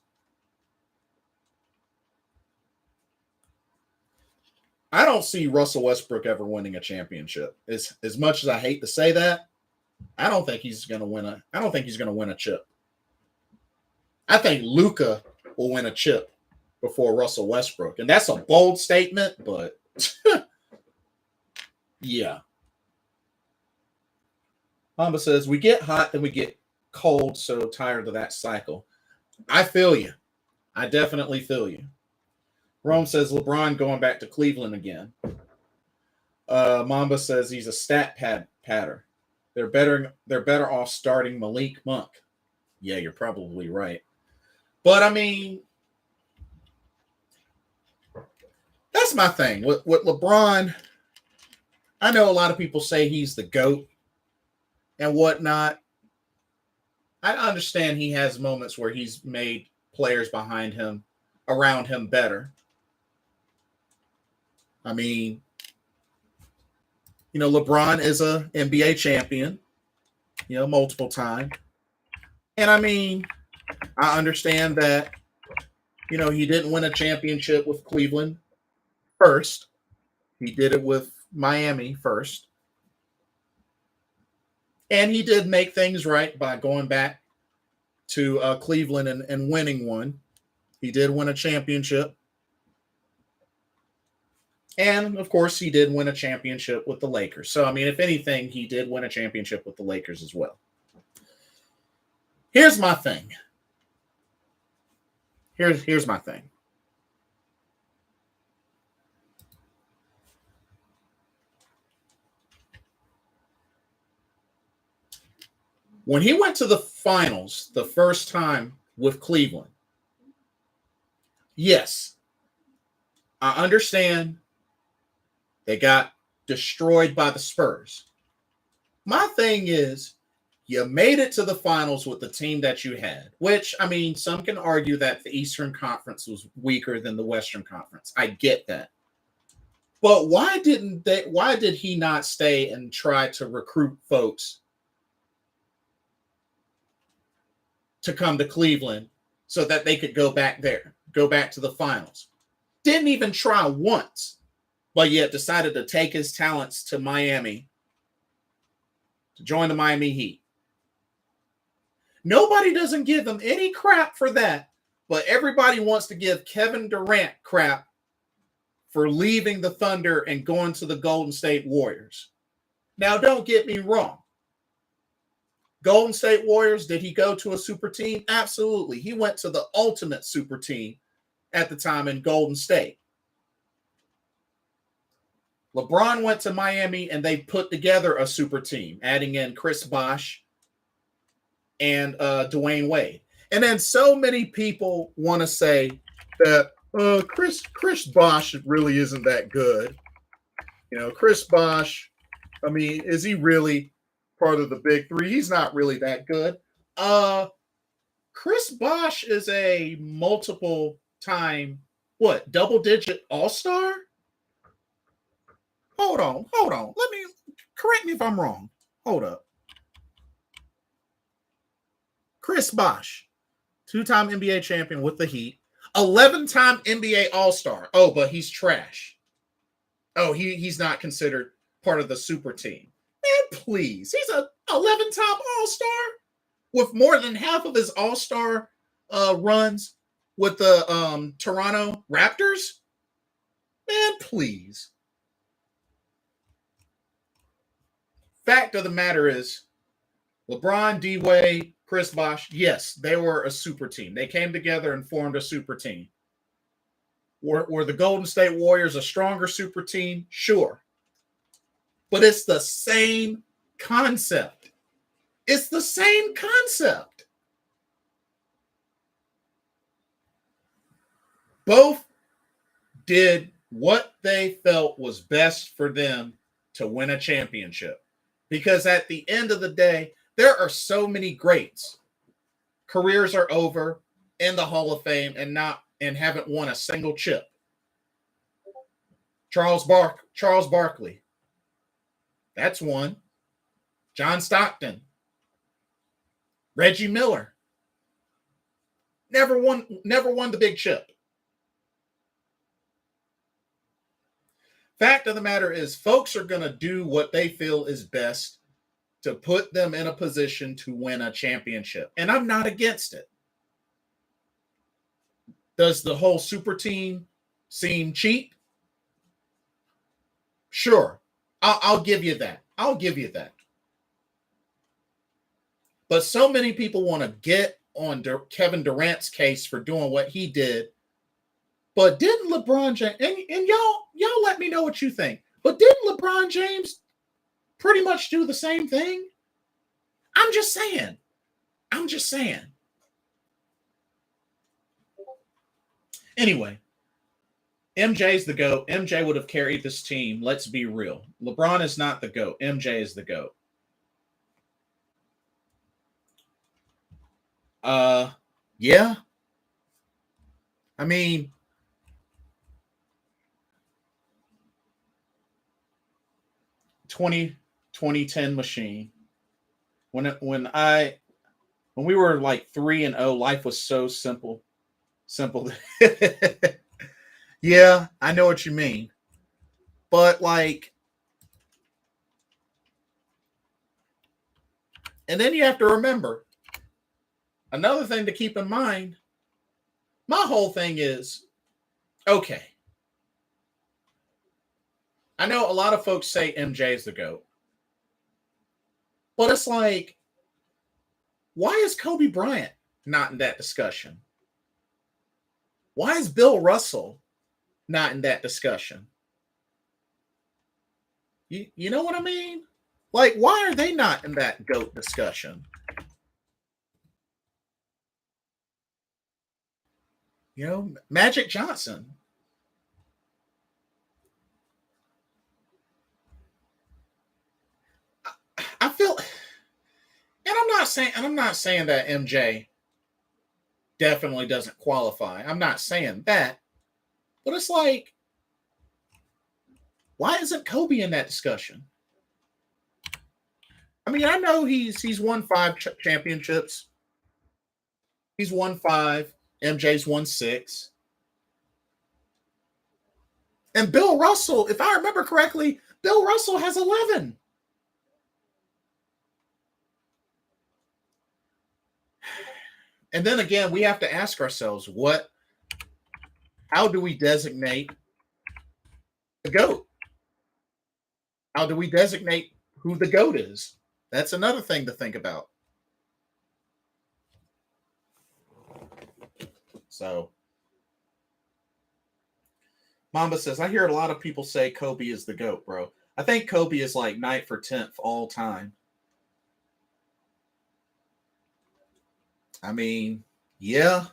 [SPEAKER 1] I don't see Russell Westbrook ever winning a championship. As much as I hate to say that, I don't think he's going to win a chip. I think Luka will win a chip before Russell Westbrook. And that's a bold statement, but yeah. Mamba says, we get hot, then we get cold, so tired of that cycle. I feel you. I definitely feel you. Rome says LeBron going back to Cleveland again. Mamba says he's a stat patter. They're better off starting Malik Monk. Yeah, you're probably right. But I mean, that's my thing. With LeBron, I know a lot of people say he's the GOAT and whatnot. I understand he has moments where he's made players around him better. I mean, LeBron is a NBA champion, multiple time. And I mean, I understand that, he didn't win a championship with Cleveland first. He did it with Miami first. And he did make things right by going back to Cleveland and winning one. He did win a championship. And, of course, he did win a championship with the Lakers. So, I mean, if anything, he did win a championship with the Lakers as well. Here's my thing. Here's my thing. When he went to the finals the first time with Cleveland, yes, I understand they got destroyed by the Spurs. My thing is, You made it to the finals with the team that you had, which, I mean, some can argue that the Eastern Conference was weaker than the Western Conference. I get that. But why did he not stay and try to recruit folks to come to Cleveland so that they could go back there, go back to the finals? Didn't even try once, but yet decided to take his talents to Miami to join the Miami Heat. Nobody doesn't give him any crap for that, but everybody wants to give Kevin Durant crap for leaving the Thunder and going to the Golden State Warriors. Now, don't get me wrong. Golden State Warriors, did he go to a super team? Absolutely. He went to the ultimate super team at the time in Golden State. LeBron went to Miami and they put together a super team, adding in Chris Bosh and Dwayne Wade. And then so many people want to say that Chris Bosh really isn't that good. You know, Chris Bosh, I mean, is he really part of the big three? He's not really that good. Chris Bosh is a multiple time, double-digit all-star? Hold on. Correct me if I'm wrong. Hold up. Chris Bosh, 2-time NBA champion with the Heat, 11-time NBA All-Star. Oh, but he's trash. Oh, he's not considered part of the super team. Man, please. He's a 11-time All-Star with more than half of his All-Star runs with the Toronto Raptors. Man, please. Fact of the matter is, LeBron, D-Wade, Chris Bosh, yes, they were a super team. They came together and formed a super team. Were the Golden State Warriors a stronger super team? Sure. But it's the same concept. It's the same concept. Both did what they felt was best for them to win a championship. Because at the end of the day, there are so many greats. Careers are over in the Hall of Fame and haven't won a single chip. Charles Barkley. That's one. John Stockton. Reggie Miller. Never won the big chip. Fact of the matter is, folks are going to do what they feel is best to put them in a position to win a championship. And I'm not against it. Does the whole super team seem cheap? Sure. I'll give you that. I'll give you that. But so many people want to get on Kevin Durant's case for doing what he did. But didn't LeBron James, and y'all let me know what you think, but didn't LeBron James pretty much do the same thing? I'm just saying. Anyway, MJ's the GOAT. MJ would have carried this team. Let's be real. LeBron is not the GOAT. MJ is the GOAT. Yeah. I mean, '2010 machine. When we were like 3-0, life was so simple. Yeah, I know what you mean. But like, and then you have to remember another thing to keep in mind. My whole thing is, okay, I know a lot of folks say MJ is the GOAT. But it's like, why is Kobe Bryant not in that discussion? Why is Bill Russell not in that discussion? You know what I mean? Like, why are they not in that GOAT discussion? You know, Magic Johnson. I feel, and I'm I'm not saying that MJ definitely doesn't qualify. I'm not saying that. But it's like, why isn't Kobe in that discussion? I mean, I know he's won 5 championships. He's won 5. MJ's won 6. And Bill Russell, if I remember correctly, Bill Russell has 11. And then again, we have to ask ourselves, how do we designate the GOAT? How do we designate who the GOAT is? That's another thing to think about. So, Mamba says, I hear a lot of people say Kobe is the GOAT, bro. I think Kobe is like 9th or 10th all time. I mean, yeah.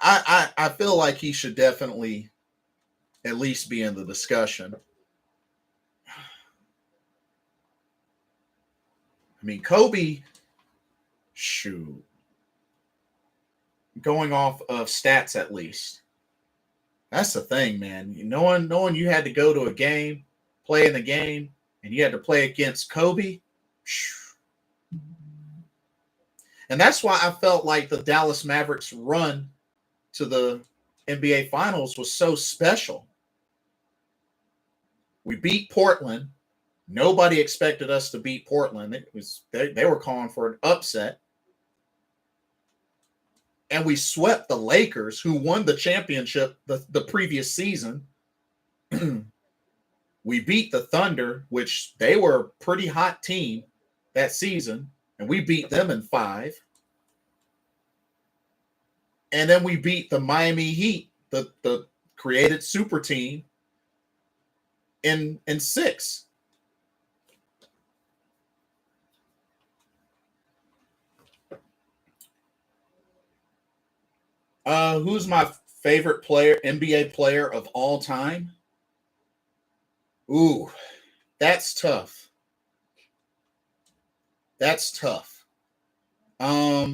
[SPEAKER 1] I feel like he should definitely at least be in the discussion. I mean, Kobe, shoot. Going off of stats at least. That's the thing, man. Knowing you had to go to a game, play in the game, and you had to play against Kobe. And that's why I felt like the Dallas Mavericks run to the NBA Finals was so special. We beat Portland. Nobody expected us to beat Portland. They were calling for an upset. And we swept the Lakers, who won the championship the previous season. We beat the Thunder, which they were a pretty hot team that season, and we beat them in 5. And then we beat the Miami Heat, the created super team, in 6. Who's my favorite player, NBA player of all time? Ooh, that's tough. That's tough. For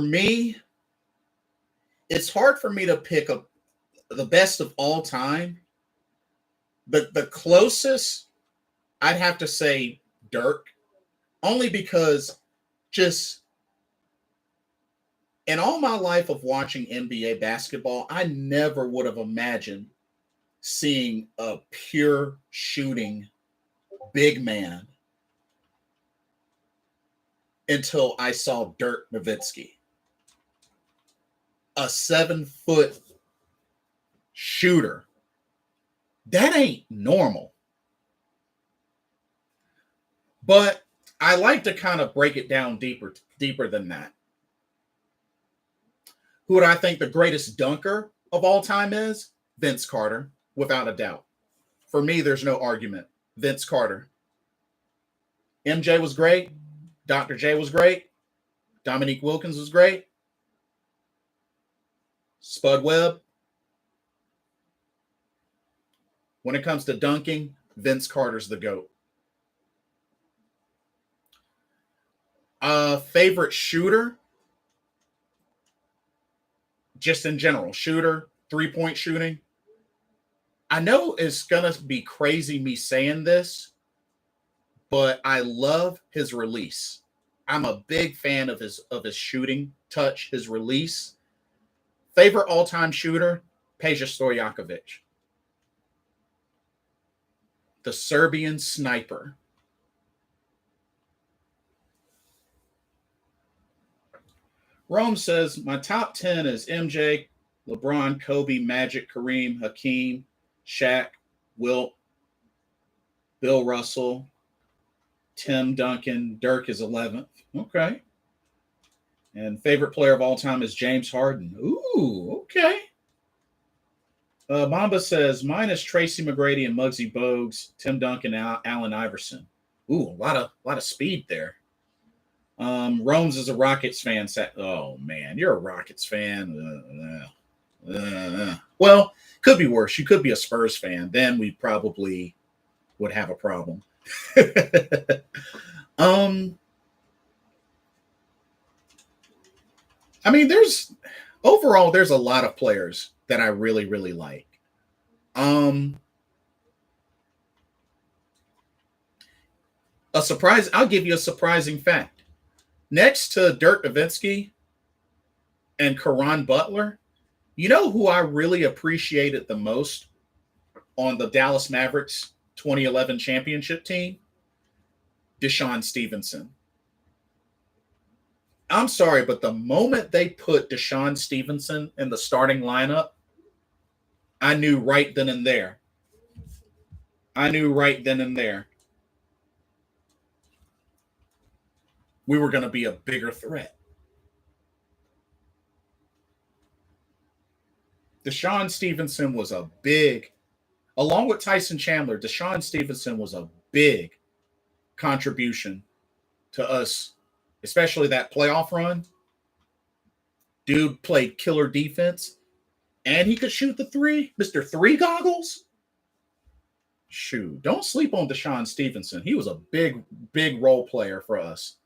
[SPEAKER 1] me, it's hard for me to pick the best of all time. The closest, I'd have to say Dirk, only because just in all my life of watching NBA basketball, I never would have imagined seeing a pure shooting big man until I saw Dirk Nowitzki. A 7-foot shooter. That ain't normal. But I like to kind of break it down deeper than that. Who would I think the greatest dunker of all time is? Vince Carter, without a doubt. For me, there's no argument. Vince Carter. MJ was great. Dr. J was great. Dominique Wilkins was great. Spud Webb. When it comes to dunking, Vince Carter's the GOAT. Favorite shooter? Just in general, shooter, 3-point shooting. I know it's going to be crazy me saying this, but I love his release. I'm a big fan of his shooting touch, his release. Favorite all-time shooter, Peja Stojakovic. The Serbian sniper. Rome says, my top 10 is MJ, LeBron, Kobe, Magic, Kareem, Hakeem, Shaq, Wilt, Bill Russell, Tim Duncan, Dirk is 11th. Okay. And favorite player of all time is James Harden. Ooh, okay. Mamba says, mine is Tracy McGrady and Muggsy Bogues, Tim Duncan, Allen Iverson. Ooh, a lot of speed there. Rome's is a Rockets fan. Oh, man, you're a Rockets fan. Well, could be worse. You could be a Spurs fan. Then we probably would have a problem. Um, I mean, there's a lot of players that I really, really like. Um, I'll give you a surprising fact. Next to Dirk Nowitzki and Caron Butler, you know who I really appreciated the most on the Dallas Mavericks 2011 championship team? Desean Stevenson. I'm sorry, but the moment they put Desean Stevenson in the starting lineup, I knew right then and there. I knew right then and there we were going to be a bigger threat. Desean Stevenson was a big, along with Tyson Chandler, Desean Stevenson was a big contribution to us, especially that playoff run. Dude played killer defense, and he could shoot the three. Mr. Three Goggles. Shoot, don't sleep on Desean Stevenson. He was a big, big role player for us.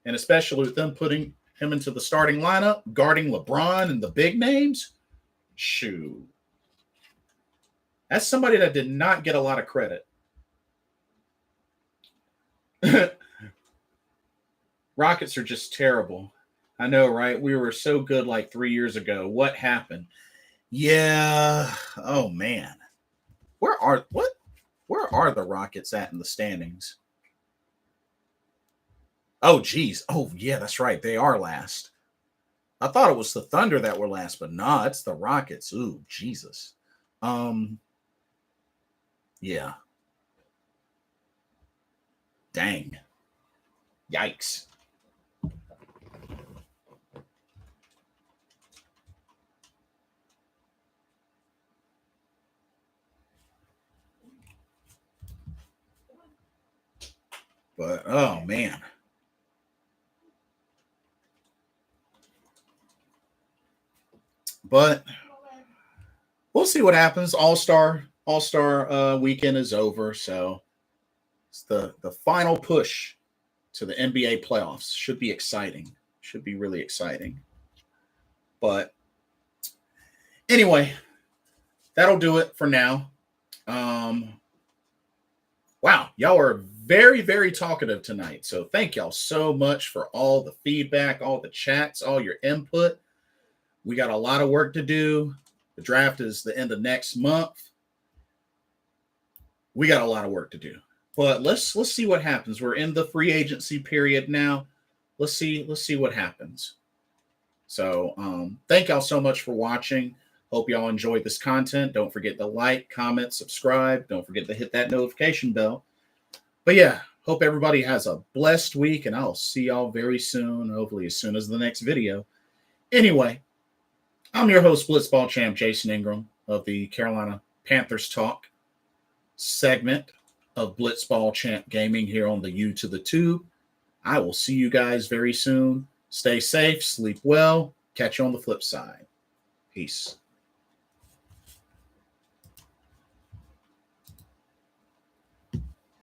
[SPEAKER 1] And especially with them putting him into the starting lineup, guarding LeBron and the big names. Shoot. That's somebody that did not get a lot of credit. Rockets are just terrible. I know, right? We were so good like 3 years ago. What happened? Yeah. Oh man. Where are the Rockets at in the standings? Oh geez. Oh yeah, that's right. They are last. I thought it was the Thunder that were last, but nah, it's the Rockets. Ooh, Jesus. Yeah. Dang. Yikes. But oh man. But we'll see what happens. All-Star weekend is over, so it's the final push to the NBA playoffs. Should be exciting. Should be really exciting. But anyway, that'll do it for now. Wow, y'all are very, very talkative tonight. So thank y'all so much for all the feedback, all the chats, all your input. We got a lot of work to do. The draft is the end of next month. We got a lot of work to do. But let's see what happens. We're in the free agency period now. Let's see what happens. So thank y'all so much for watching. Hope y'all enjoyed this content. Don't forget to like, comment, subscribe. Don't forget to hit that notification bell. But yeah, hope everybody has a blessed week, and I'll see y'all very soon, hopefully as soon as the next video. Anyway, I'm your host, Blitzball Champ Jason Ingram of the Carolina Panthers Talk segment of Blitzball Champ Gaming here on the U to the Tube. I will see you guys very soon. Stay safe, sleep well. Catch you on the flip side. Peace.